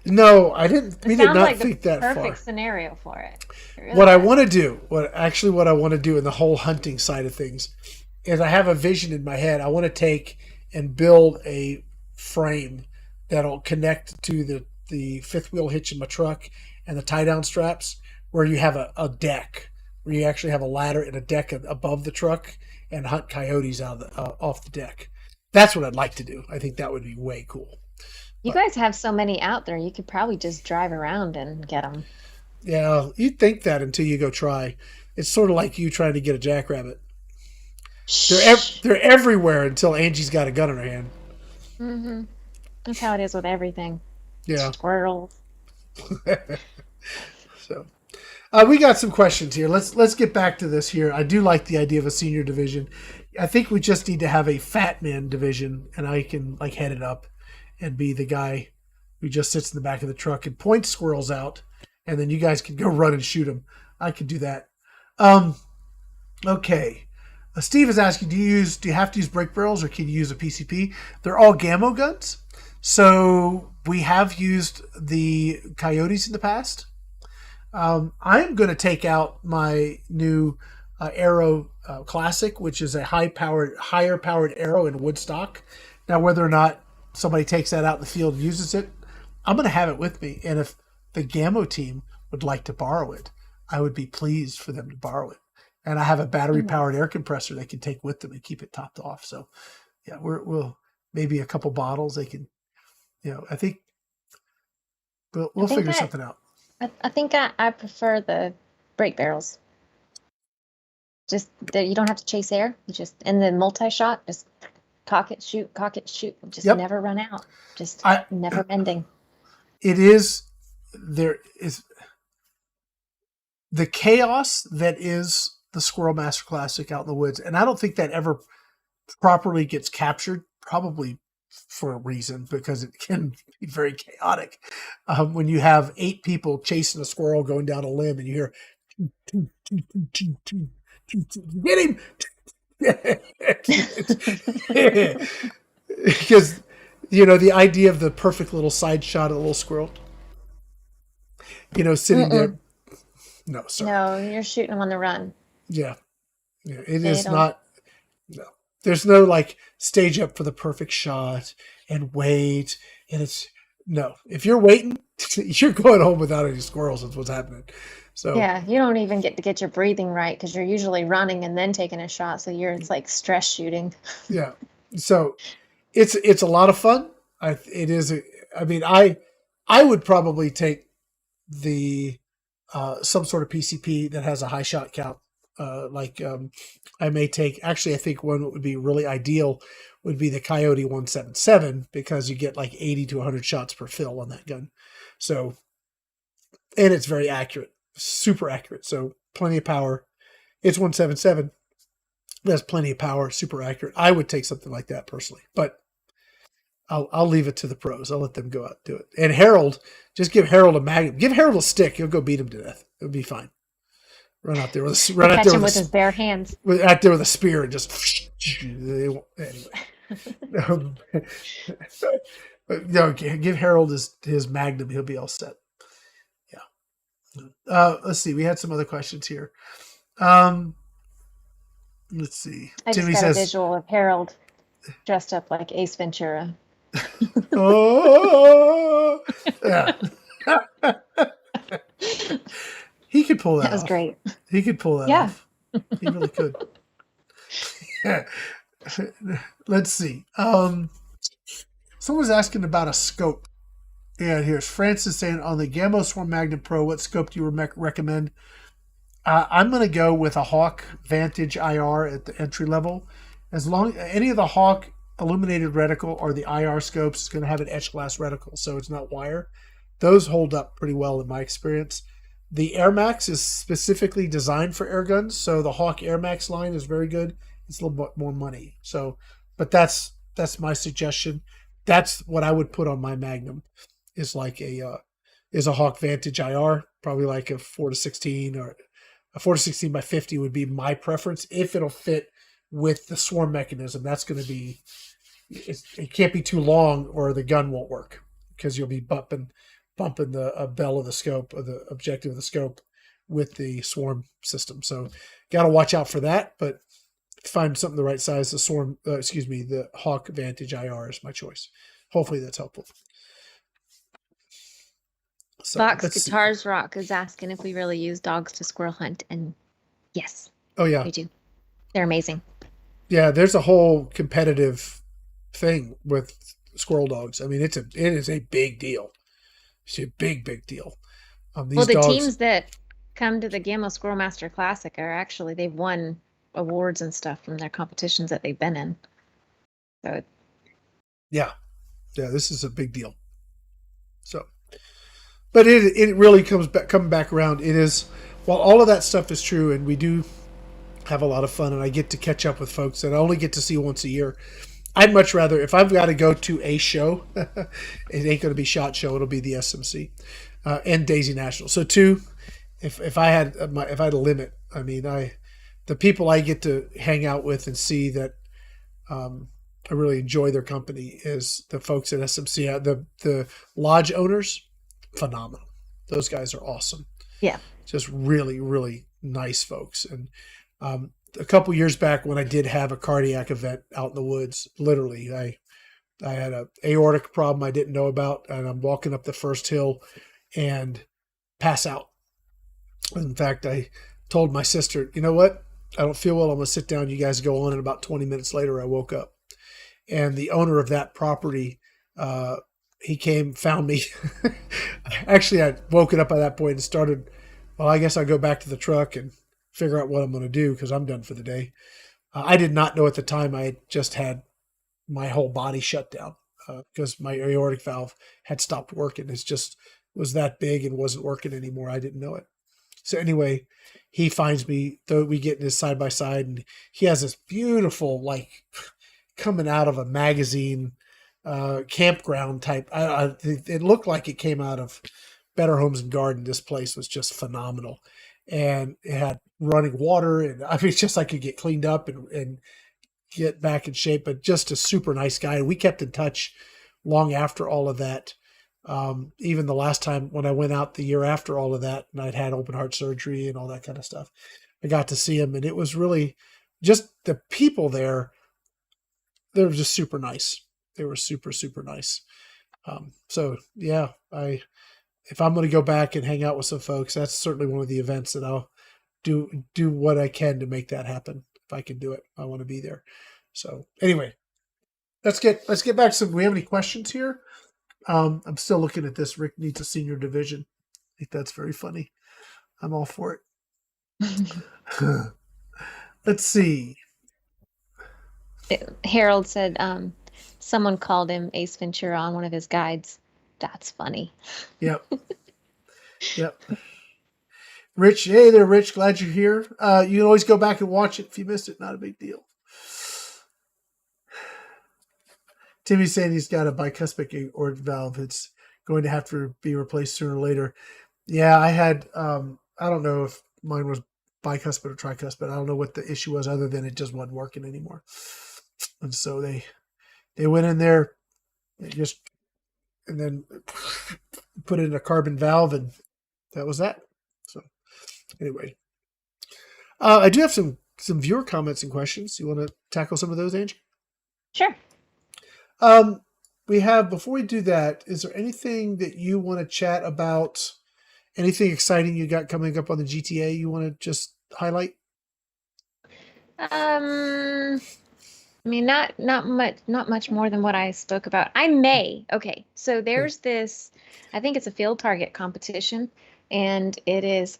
No, I didn't. We did not think that far. Perfect scenario for it. Really what I want to do, what I want to do in the whole hunting side of things, is I have a vision in my head. I want to take and build a frame that'll connect to the fifth wheel hitch in my truck and the tie down straps, where you have a deck, where you actually have a ladder and a deck above the truck and hunt coyotes off the deck. That's what I'd like to do. I think that would be way cool. You guys have so many out there. You could probably just drive around and get them. Yeah, you'd think that until you go try. It's sort of like you trying to get a jackrabbit. Shh. they're everywhere until Angie's got a gun in her hand. Mm-hmm. That's how it is with everything. Yeah. Squirrels. So we got some questions here. Let's get back to this here. I do like the idea of a senior division. I think we just need to have a fat man division, and I can like head it up and be the guy who just sits in the back of the truck and points squirrels out, and then you guys can go run and shoot them. I could do that. Okay. Steve is asking, do you have to use brake barrels or can you use a PCP? They're all Gamo guns. So we have used the Coyotes in the past. I'm going to take out my new Arrow Classic, which is a higher powered arrow in wood stock. Now, whether or not somebody takes that out in the field and uses it, I'm going to have it with me. And if the Gamo team would like to borrow it, I would be pleased for them to borrow it. And I have a battery-powered air compressor they can take with them and keep it topped off. So, yeah, we'll maybe a couple bottles they can, I think we'll figure something out. I think I prefer the brake barrels. Just that you don't have to chase air. You just in the multi-shot, just cock it, shoot, just never run out. Just never ending. It is there is the chaos that is the Squirrel Master Classic out in the woods. And I don't think that ever properly gets captured, probably for a reason, because it can be very chaotic. When you have 8 people chasing a squirrel going down a limb and you hear, get him! Because, the idea of the perfect little side shot of the little squirrel, sitting there. No, sorry. No, you're shooting them on the run. Yeah. It is not. No, there's no like stage up for the perfect shot and wait. And it's no. If you're waiting, you're going home without any squirrels. That's what's happening. So yeah, you don't even get to get your breathing right because you're usually running and then taking a shot. So it's like stress shooting. Yeah. So it's a lot of fun. I would probably take the some sort of PCP that has a high shot count. I may take, actually, I think one that would be really ideal would be the Coyote 177 because you get like 80 to 100 shots per fill on that gun. So, and it's very accurate, super accurate. So plenty of power. It's 177. That's plenty of power, super accurate. I would take something like that personally, but I'll leave it to the pros. I'll let them go out and do it. And Harold, just give Harold a magnum. Give Harold a stick. He'll go beat him to death. It'll be fine. Run out there with his bare hands. Out there with a spear and just anyway. No, give Harold his magnum. He'll be all set. Yeah. Let's see. We had some other questions here. Let's see. I just got a visual of Harold dressed up like Ace Ventura. Oh, yeah. He could pull that off. That was great. He could pull that off. He really could. Yeah. Let's see. Someone's asking about a scope. Yeah, here's Francis saying, on the Gamo Swarm Magnum Pro, what scope do you recommend? I'm going to go with a Hawk Vantage IR at the entry level. As long any of the Hawk illuminated reticle or the IR scopes is going to have an etched glass reticle, so it's not wire. Those hold up pretty well in my experience. The Air Max is specifically designed for air guns, so the Hawk Air Max line is very good. It's a little bit more money. So, but that's my suggestion. That's what I would put on my Magnum. Is like a Hawk Vantage IR, probably like a 4-16 or a 4-16 by 50 would be my preference if it'll fit with the swarm mechanism. That's going to be, it can't be too long or the gun won't work because you'll be bumping the bell of the scope or the objective of the scope with the swarm system. So got to watch out for that, but find something the right size. The Hawk Vantage IR is my choice. Hopefully that's helpful. So, Fox Guitars Rock is asking if we really use dogs to squirrel hunt, and yes. Oh yeah, we do. They're amazing. Yeah, there's a whole competitive thing with squirrel dogs. I mean, it is a big deal. It's a big deal. The teams that come to the Gamo Squirrel Master Classic are actually they've won awards and stuff from their competitions that they've been in. So Yeah, this is a big deal. So, but it really coming back around. It is, while all of that stuff is true, and we do have a lot of fun, and I get to catch up with folks that I only get to see once a year. I'd much rather, if I've got to go to a show, it ain't going to be SHOT Show. It'll be the SMC and Daisy National. So two, if I had a limit, I mean, the people I get to hang out with and see that I really enjoy their company is the folks at SMC. The lodge owners, phenomenal. Those guys are awesome. yeah. Just really, really nice folks. And a couple years back when I did have a cardiac event out in the woods, literally, I had a aortic problem I didn't know about, and I'm walking up the first hill and pass out. In fact, I told my sister, you know what? I don't feel well. I'm going to sit down. You guys go on. And about 20 minutes later, I woke up. And the owner of that property, he came, found me. Actually, I woken up at that point and started, well, I guess I'll go back to the truck and figure out what I'm going to do because I'm done for the day. I did not know at the time I had just had my whole body shut down because my aortic valve had stopped working. It just was that big and wasn't working anymore. I didn't know it. So anyway, he finds me, though we get in this side by side, and he has this beautiful, like, coming out of a magazine campground type. It looked like it came out of Better Homes and Garden. This place was just phenomenal. And it had running water, and I mean, it's just I could get cleaned up and get back in shape, but just a super nice guy. We kept in touch long after all of that. Even the last time when I went out the year after all of that, and I'd had open heart surgery and all that kind of stuff, I got to see him, and it was really just the people there. They were just super nice. They were super, super nice. So yeah, if I'm going to go back and hang out with some folks, that's certainly one of the events that I'll do what I can to make that happen. If I can do it, I want to be there. So anyway, let's get back to some. Do we have any questions here? I'm still looking at this. Rick needs a senior division. I think that's very funny. I'm all for it. Let's see. Harold said someone called him Ace Ventura on one of his guides. That's funny. Yep. Yep. Rich, hey there, Rich. Glad you're here. You can always go back and watch it if you missed it. Not a big deal. Timmy's saying he's got a bicuspid aortic valve. It's going to have to be replaced sooner or later. Yeah, I had, I don't know if mine was bicuspid or tricuspid. I don't know what the issue was other than it just wasn't working anymore. And so they went in there and then put in a carbon valve, and that was that. So anyway, I do have some viewer comments and questions. You want to tackle some of those, Angie? Sure. We have, before we do that, is there anything that you want to chat about? Anything exciting you got coming up on the GTA you want to just highlight? I mean, not much more than what I spoke about. Okay, so there's this, I think it's a field target competition, and it is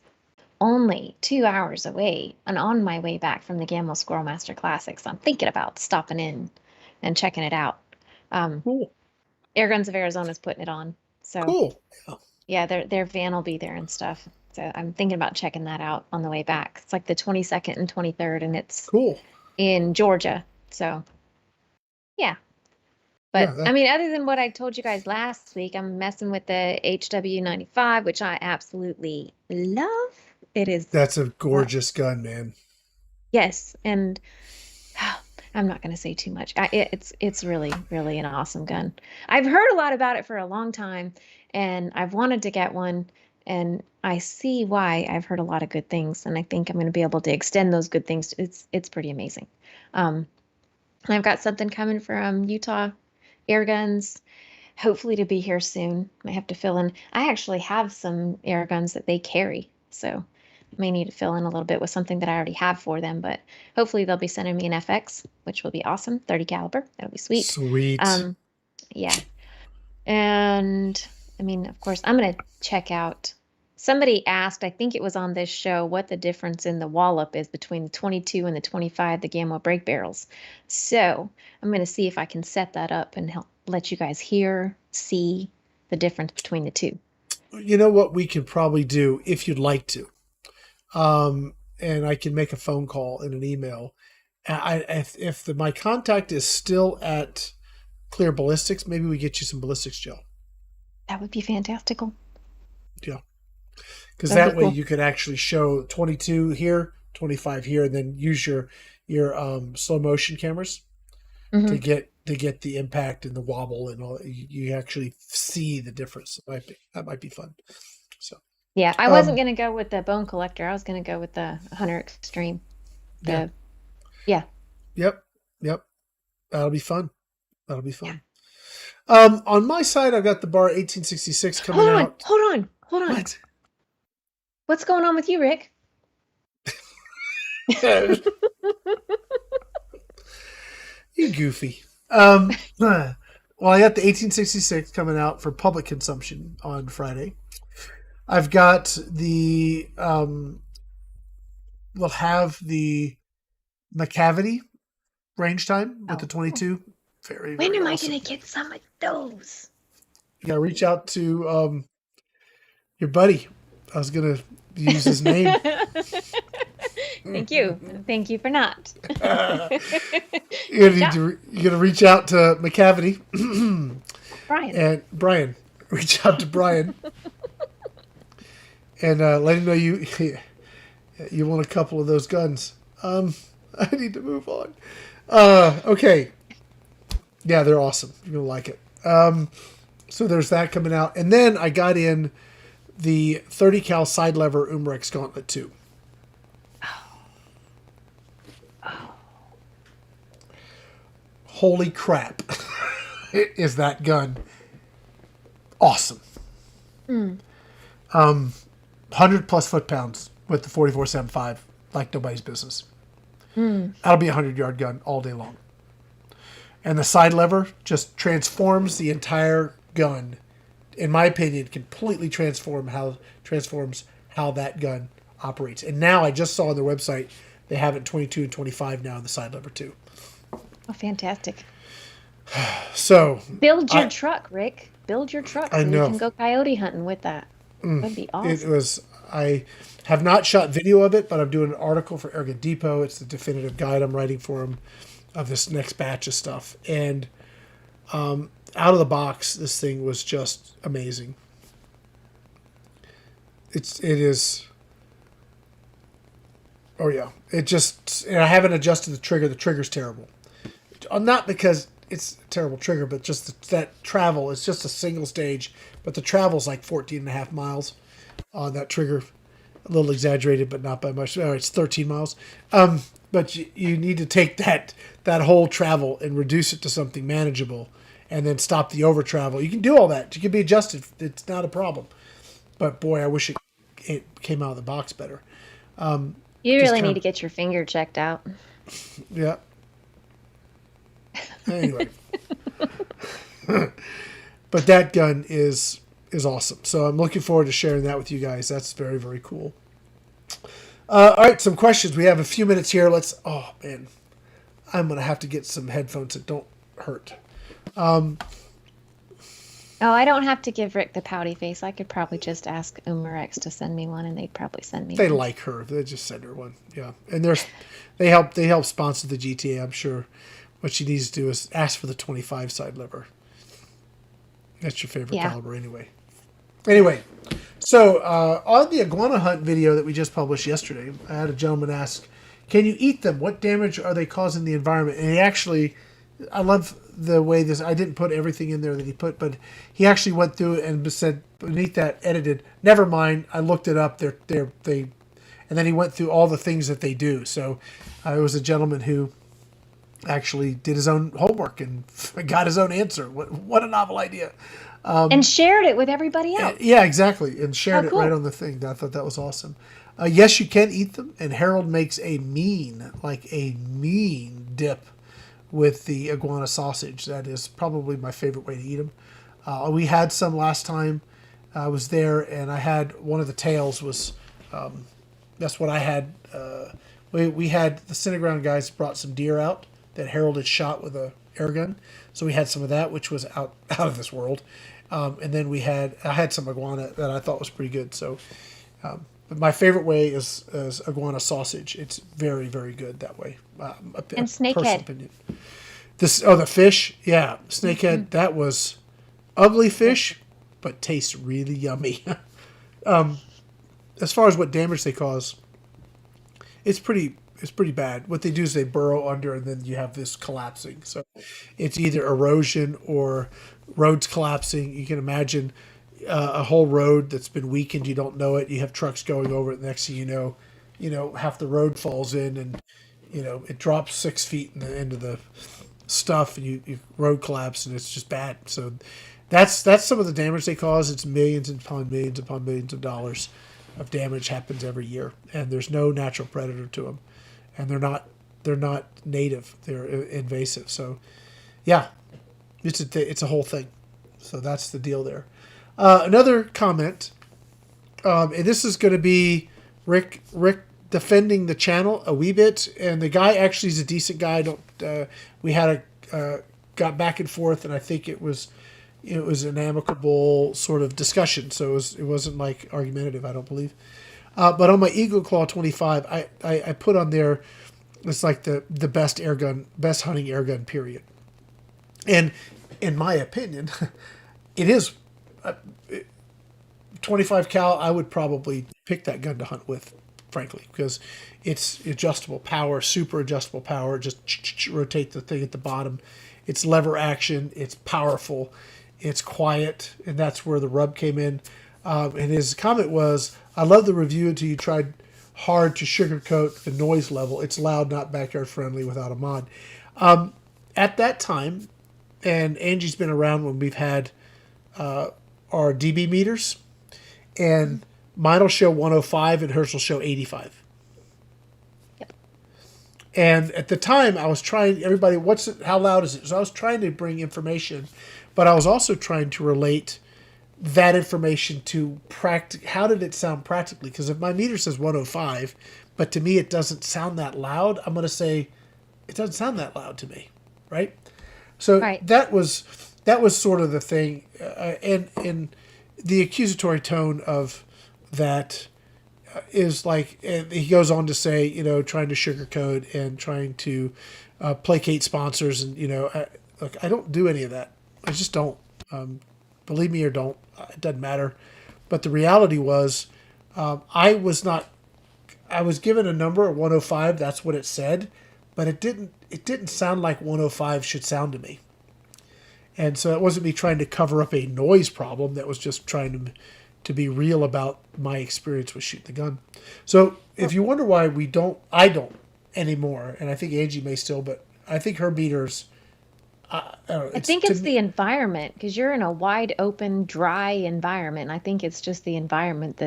only 2 hours away and on my way back from the Gamo Squirrel Master Classic. So I'm thinking about stopping in and checking it out. Cool. Airguns of Arizona is putting it on. So Cool. yeah, their van will be there and stuff. So I'm thinking about checking that out on the way back. It's like the 22nd and 23rd, and it's cool in Georgia. So yeah. But I mean, other than what I told you guys last week, I'm messing with the HW95, which I absolutely love. That's a gorgeous gun, man. Yes, and I'm not going to say too much. It's really, really an awesome gun. I've heard a lot about it for a long time, and I've wanted to get one, and I see why. I've heard a lot of good things, and I think I'm going to be able to extend those good things. It's pretty amazing. I've got something coming from Utah Airguns, hopefully to be here soon. I have to fill in. I actually have some air guns that they carry, so I may need to fill in a little bit with something that I already have for them, but hopefully they'll be sending me an FX, which will be awesome. 30 caliber. That'll be sweet. Sweet. Yeah. And I mean, of course, I'm going to check out Somebody asked, I think it was on this show, what the difference in the wallop is between the 22 and the 25, the Gamo brake barrels. So I'm going to see if I can set that up and help let you guys see the difference between the two. You know what we could probably do if you'd like to, and I can make a phone call and an email. If my contact is still at Clear Ballistics, maybe we get you some ballistics gel. That would be fantastical. Yeah, because that way you could actually show 22 here, 25 here, and then use your slow motion cameras to get the impact and the wobble and all. You actually see the difference. That might be fun. So yeah, I wasn't going to go with the bone collector. I was going to go with the Hunter Extreme. Yeah. Yep. That'll be fun. Yeah. On my side, I've got the Barra 1866 coming out. Hold on. What? What's going on with you, Rick? You goofy. Well, I got the 1866 coming out for public consumption on Friday. I've got the we'll have the McCavity range time with the 22. Very when am awesome. I going to get some of those? You gotta reach out to your buddy. I was gonna use his name. Thank you for not. You're gonna reach out to McCavity. Brian. And Brian. Reach out to Brian. And let him know you want a couple of those guns. I need to move on. Okay. Yeah, they're awesome. You're gonna like it. So there's that coming out, and then I got in the 30 cal side lever Umrex Gauntlet 2. Holy crap! Is that gun awesome? 100 plus foot-pounds with the 44-75, like nobody's business. That'll be a 100-yard gun all day long. And the side lever just transforms the entire gun. In my opinion, completely transforms how that gun operates. And now I just saw on their website they have it 22 and 25 now in the side lever too. Oh, fantastic! So build your truck, Rick. Build your truck so know. You can go coyote hunting with that. That'd be awesome. I have not shot video of it, but I'm doing an article for Airgun Depot. It's the definitive guide I'm writing for them of this next batch of stuff. And out of the box, this thing was just amazing. It is. Oh yeah, and I haven't adjusted the trigger. The trigger's terrible. Not because it's a terrible trigger, but just that travel. It's just a single stage, but the travel's like 14 and a half miles on that trigger. A little exaggerated, but not by much. Oh, it's 13 miles. But you need to take that whole travel and reduce it to something manageable, and then stop the over travel. You can do all that. You can be adjusted. It's not a problem. But boy, I wish it came out of the box better. You really need to get your finger checked out. Yeah. Anyway. But that gun is awesome. So I'm looking forward to sharing that with you guys. That's very, very cool. All right, some questions. We have a few minutes here. Oh, man. I'm going to have to get some headphones that don't hurt. I don't have to give Rick the pouty face. I could probably just ask Umarex to send me one, and they'd probably send me They one. like her. They just send her one. Yeah. And they help sponsor the GTA, I'm sure. What she needs to do is ask for the 25 side lever. That's your favorite caliber anyway. Anyway, so on the iguana hunt video that we just published yesterday, I had a gentleman ask, can you eat them? What damage are they causing the environment? And he actually, I love the way this, I didn't put everything in there that he put, but he actually went through and said, beneath that edited, never mind, I looked it up, and then he went through all the things that they do. So it was a gentleman who actually did his own homework and got his own answer. What a novel idea. And shared it with everybody else. Yeah, exactly. And shared it right on the thing. I thought that was awesome. Yes, you can eat them. And Harold makes a mean dip with the iguana sausage. That is probably my favorite way to eat them. We had some last time. I was there, and I had one of the tails was, that's what I had. We had the Cineground guys brought some deer out that Harold had shot with a air gun, so we had some of that, which was out of this world. And then I had some iguana that I thought was pretty good. So, but my favorite way is iguana sausage. It's very, very good that way. And snakehead. Opinion. The fish, yeah, snakehead. That was ugly fish, but tastes really yummy. As far as what damage they cause, it's pretty bad. What they do is they burrow under, and then you have this collapsing. So it's either erosion or roads collapsing. You can imagine a whole road that's been weakened. You don't know it. You have trucks going over it. Next thing you know, half the road falls in, and it drops 6 feet into the stuff, and you road collapse, and it's just bad. So that's some of the damage they cause. It's millions upon millions of dollars of damage happens every year, and there's no natural predator to them, and they're not native. They're invasive. So yeah, it's a whole thing. So that's the deal there. Another comment, and this is going to be Rick defending the channel a wee bit, and the guy actually is a decent guy. We had got back and forth, and I think it was an amicable sort of discussion. So it wasn't like argumentative, I don't believe. But on my Eagle Claw 25, I put on there, it's like the best hunting air gun, period. And in my opinion, it is 25 cal. I would probably pick that gun to hunt with, frankly, because it's adjustable power, super adjustable power. Just rotate the thing at the bottom. It's lever action. It's powerful. It's quiet, and that's where the rub came in. And his comment was, I love the review until you tried hard to sugarcoat the noise level. It's loud, not backyard friendly without a mod. At that time, and Angie's been around when we've had our dB meters, and mine will show 105 and hers will show 85. Yep. And at the time, I was trying, everybody, how loud is it? So I was trying to bring information, but I was also trying to relate that information to how did it sound practically? Because if my meter says 105, but to me it doesn't sound that loud, I'm going to say it doesn't sound that loud to me, right? So right. that was sort of the thing, and the accusatory tone of that is like, and he goes on to say, trying to sugarcoat and trying to placate sponsors, and look, I don't do any of that. I just don't. Believe me or don't, it doesn't matter. But the reality was, I was given a number at 105. That's what it said, but it didn't sound like 105 should sound to me. And so it wasn't me trying to cover up a noise problem. That was just trying to be real about my experience with shooting the gun. So if you wonder why I don't anymore, and I think Angie may still, but I think her meters. I think it's the environment, because you're in a wide open, dry environment. I think it's just the environment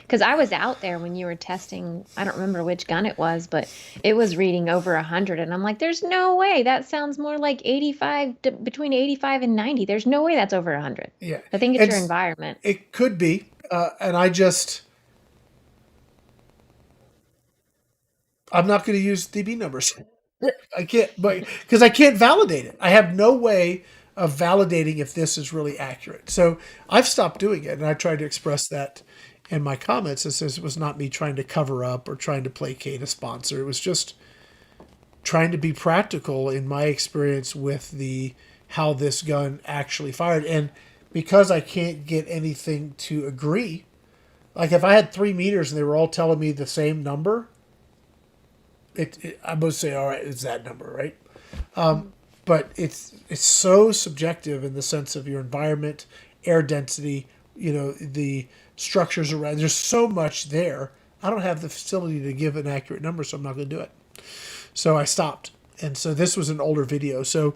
because I was out there when you were testing, I don't remember which gun it was, but it was reading over 100. And I'm like, there's no way. That sounds more like 85, between 85 and 90. There's no way that's over 100. Yeah. I think it's your environment. It could be. And I'm not going to use DB numbers. I can't, because I can't validate it. I have no way of validating if this is really accurate. So I've stopped doing it, and I tried to express that in my comments. It says it was not me trying to cover up or trying to placate a sponsor. It was just trying to be practical in my experience with how this gun actually fired. And because I can't get anything to agree, like if I had 3 meters and they were all telling me the same number, I must say, all right, it's that number, right? But it's so subjective in the sense of your environment, air density, the structures around. There's so much there. I don't have the facility to give an accurate number, so I'm not going to do it. So I stopped. And so this was an older video. So,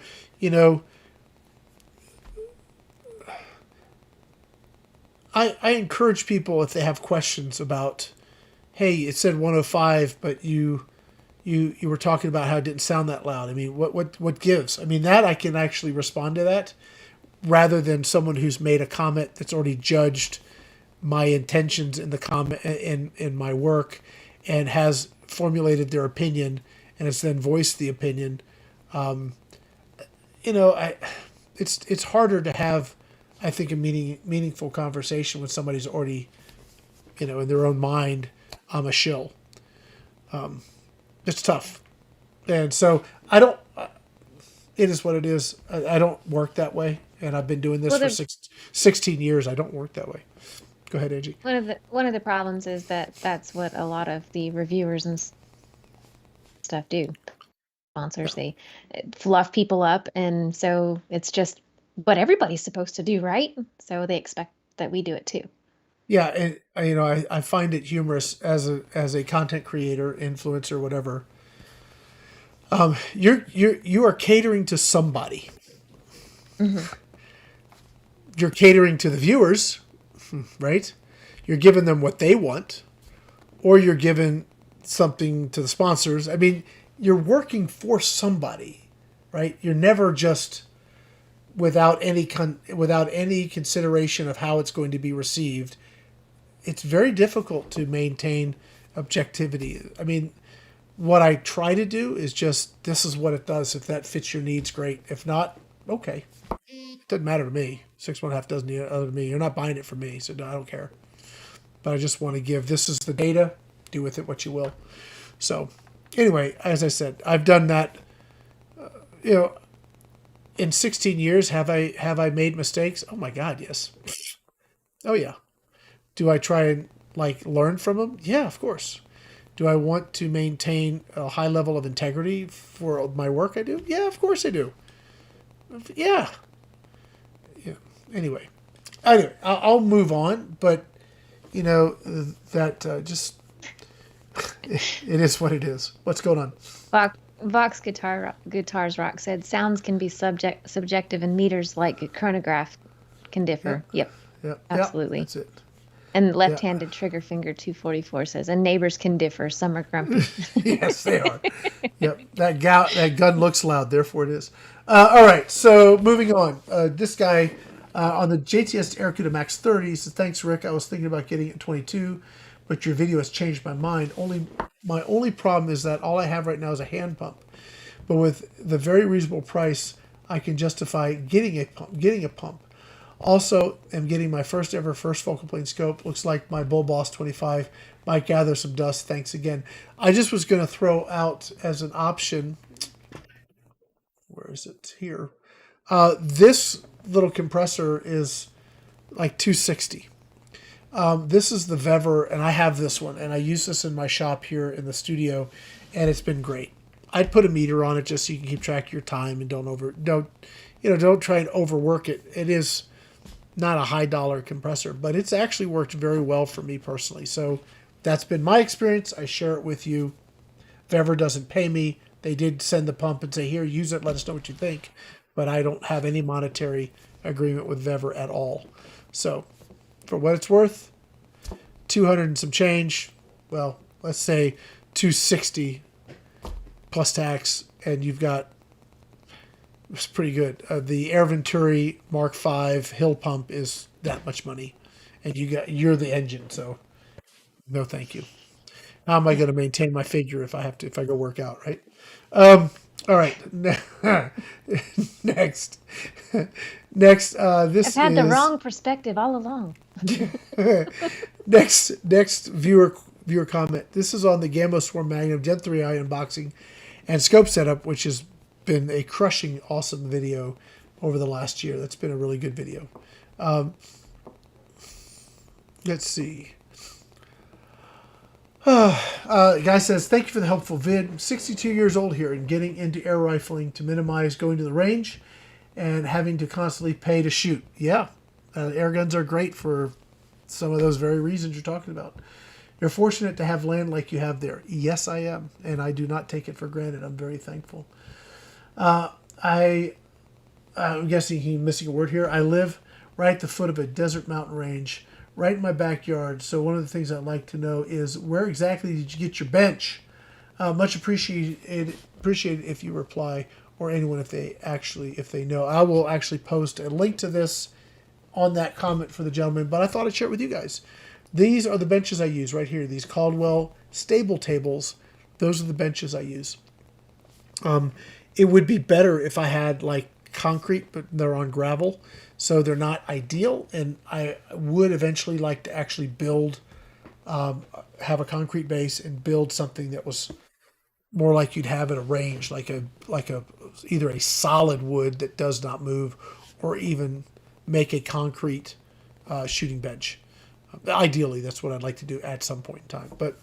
I encourage people, if they have questions about, hey, it said 105, but you were talking about how it didn't sound that loud. I mean, what gives? I mean, that I can actually respond to that rather than someone who's made a comment that's already judged my intentions in the comment in my work, and has formulated their opinion and has then voiced the opinion. You know, it's harder to have, I think, a meaningful conversation when somebody's already, you know, in their own mind, I'm a shill. It's tough, and so I don't. It is what it is. I don't work that way, and I've been doing this Well, for 16 years. I don't work that way. Go ahead, Angie. one of the problems is that that's what a lot of the reviewers and stuff do. Sponsors, they fluff people up, and so it's just what everybody's supposed to do, right? So they expect that we do it too. Yeah, and you know, I find it humorous as a content creator, influencer, whatever. You are catering to somebody. Mm-hmm. You're catering to the viewers, right? You're giving them what they want, or you're giving something to the sponsors. I mean, you're working for somebody, right? You're never just without any consideration of how it's going to be received. It's very difficult to maintain objectivity. I mean, what I try to do is just, this is what it does. If that fits your needs, great. If not, okay. It doesn't matter to me. 6.5 doesn't other to me. You're not buying it from me, so I don't care. But I just want to give, this is the data. Do with it what you will. So anyway, as I said, I've done that. You know, in 16 years, have I made mistakes? Oh my God, yes. Oh yeah. Do I try and learn from them? Yeah, of course. Do I want to maintain a high level of integrity for my work I do? Yeah, of course I do. Yeah. Yeah. Anyway, I'll move on, but you know that just it is what it is. What's going on? Vox Guitars Rock said sounds can be subjective, and meters like a chronograph can differ. Yep. Absolutely. That's it. And left-handed trigger finger 244 says, and neighbors can differ. Some are grumpy. Yes, they are. Yep. That gun looks loud, therefore it is. All right. So moving on. This guy on the JTS Aircuda Max 30 says, thanks, Rick. I was thinking about getting it 22, but your video has changed my mind. My only problem is that all I have right now is a hand pump. But with the very reasonable price, I can justify getting a pump. Also, am getting my first focal plane scope. Looks like my Bull Boss 25 might gather some dust. Thanks again. I just was going to throw out as an option. Where is it? Here. This little compressor is like 260. This is the Vever, and I have this one, and I use this in my shop here in the studio, and it's been great. I'd put a meter on it just so you can keep track of your time and don't try and overwork it. It is not a high dollar compressor, but it's actually worked very well for me personally. So that's been my experience. I share it with you. Vever doesn't pay me. They did send the pump and say, here, use it. Let us know what you think. But I don't have any monetary agreement with Vever at all. So for what it's worth, 200 and some change. Well, let's say 260 plus tax. And you've got, it's pretty good. The Air Venturi Mark V Hill pump is that much money, and you're the engine. So, no, thank you. How am I going to maintain my figure if I go work out, right? All right. Next. This I've had the wrong perspective all along. Next viewer comment. This is on the Gamo Swarm Magnum Gen 3i unboxing and scope setup, which has been a crushing, awesome video over the last year. That's been a really good video. Let's see. Guy says, thank you for the helpful vid. I'm 62 years old here and getting into air rifling to minimize going to the range and having to constantly pay to shoot. Yeah, air guns are great for some of those very reasons you're talking about. You're fortunate to have land like you have there. Yes, I am, and I do not take it for granted. I'm very thankful. I'm guessing he's missing a word here. I live right at the foot of a desert mountain range, right in my backyard. So one of the things I'd like to know is, where exactly did you get your bench? Much appreciated if you reply, or anyone if they know. I will actually post a link to this on that comment for the gentleman, but I thought I'd share it with you guys. These are the benches I use right here. These Caldwell stable tables. Those are the benches I use. It would be better if I had like concrete, but they're on gravel, so they're not ideal. And I would eventually like to actually build, have a concrete base and build something that was more like you'd have at a range, like a either a solid wood that does not move, or even make a concrete shooting bench. Ideally, that's what I'd like to do at some point in time. But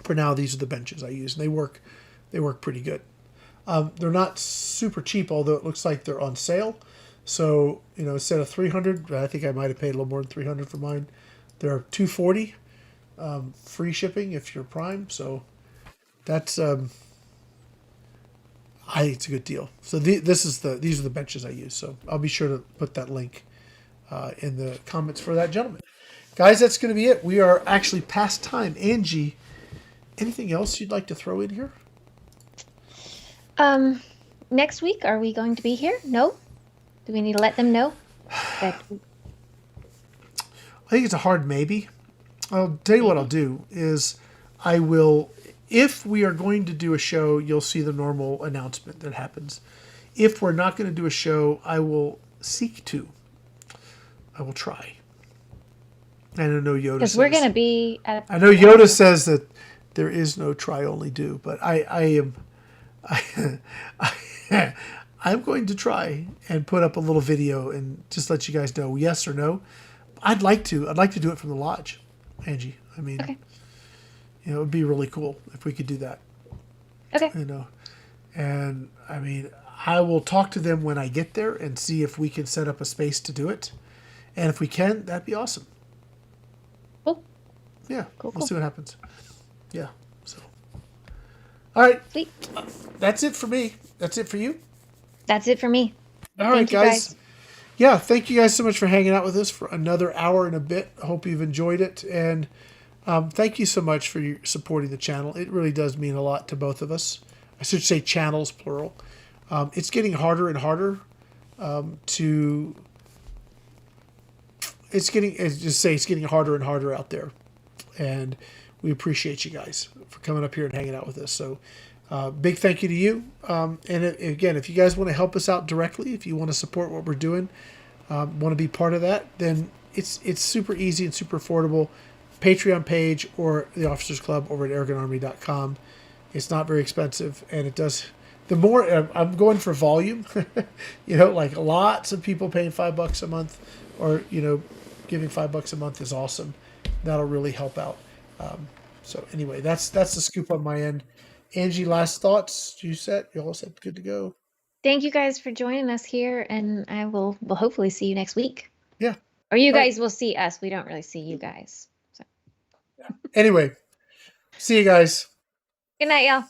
for now, these are the benches I use, and they work. They work pretty good. They're not super cheap, although it looks like they're on sale. So instead of $300, I think I might have paid a little more than $300 for mine. They're $240, free shipping if you're Prime. So that's I think it's a good deal. So these are the benches I use. So I'll be sure to put that link in the comments for that gentleman. Guys, that's going to be it. We are actually past time. Angie, anything else you'd like to throw in here? Next week, are we going to be here? No? Do we need to let them know? That... I think it's a hard maybe. I'll tell you what I'll do is I will, if we are going to do a show, you'll see the normal announcement that happens. If we're not going to do a show, I will seek to. I will try. I know Yoda says. Because we're going to be at... I know Yoda says that there is no try, only do, but I'm going to try and put up a little video and just let you guys know yes or no. I'd like to do it from the lodge, Angie. I mean, okay. It would be really cool if we could do that. Okay. And I mean, I will talk to them when I get there and see if we can set up a space to do it. And if we can, that'd be awesome. Cool. Yeah. Cool. We'll see what happens. Yeah. So. All right. Sweet. That's it for me. That's it for you. That's it for me. All right, guys. Yeah, thank you guys so much for hanging out with us for another hour and a bit. I hope you've enjoyed it. And thank you so much for supporting the channel. It really does mean a lot to both of us. I should say channels, plural. It's getting harder and harder it's getting harder and harder out there. And we appreciate you guys for coming up here and hanging out with us. So big thank you to you. And again, if you guys want to help us out directly, if you want to support what we're doing, want to be part of that, then it's super easy and super affordable. Patreon page or the Officers Club over at airgunarmy.com. It's not very expensive, and it does. The more I'm going for volume, like lots of people paying $5 a month, or giving $5 a month is awesome. That'll really help out. So anyway, that's the scoop on my end. Angie, last thoughts? You all set? Good to go? Thank you guys for joining us here, and I will hopefully see you next week. Yeah. Or you guys will see us. We don't really see you guys. So. Anyway, see you guys. Good night, y'all.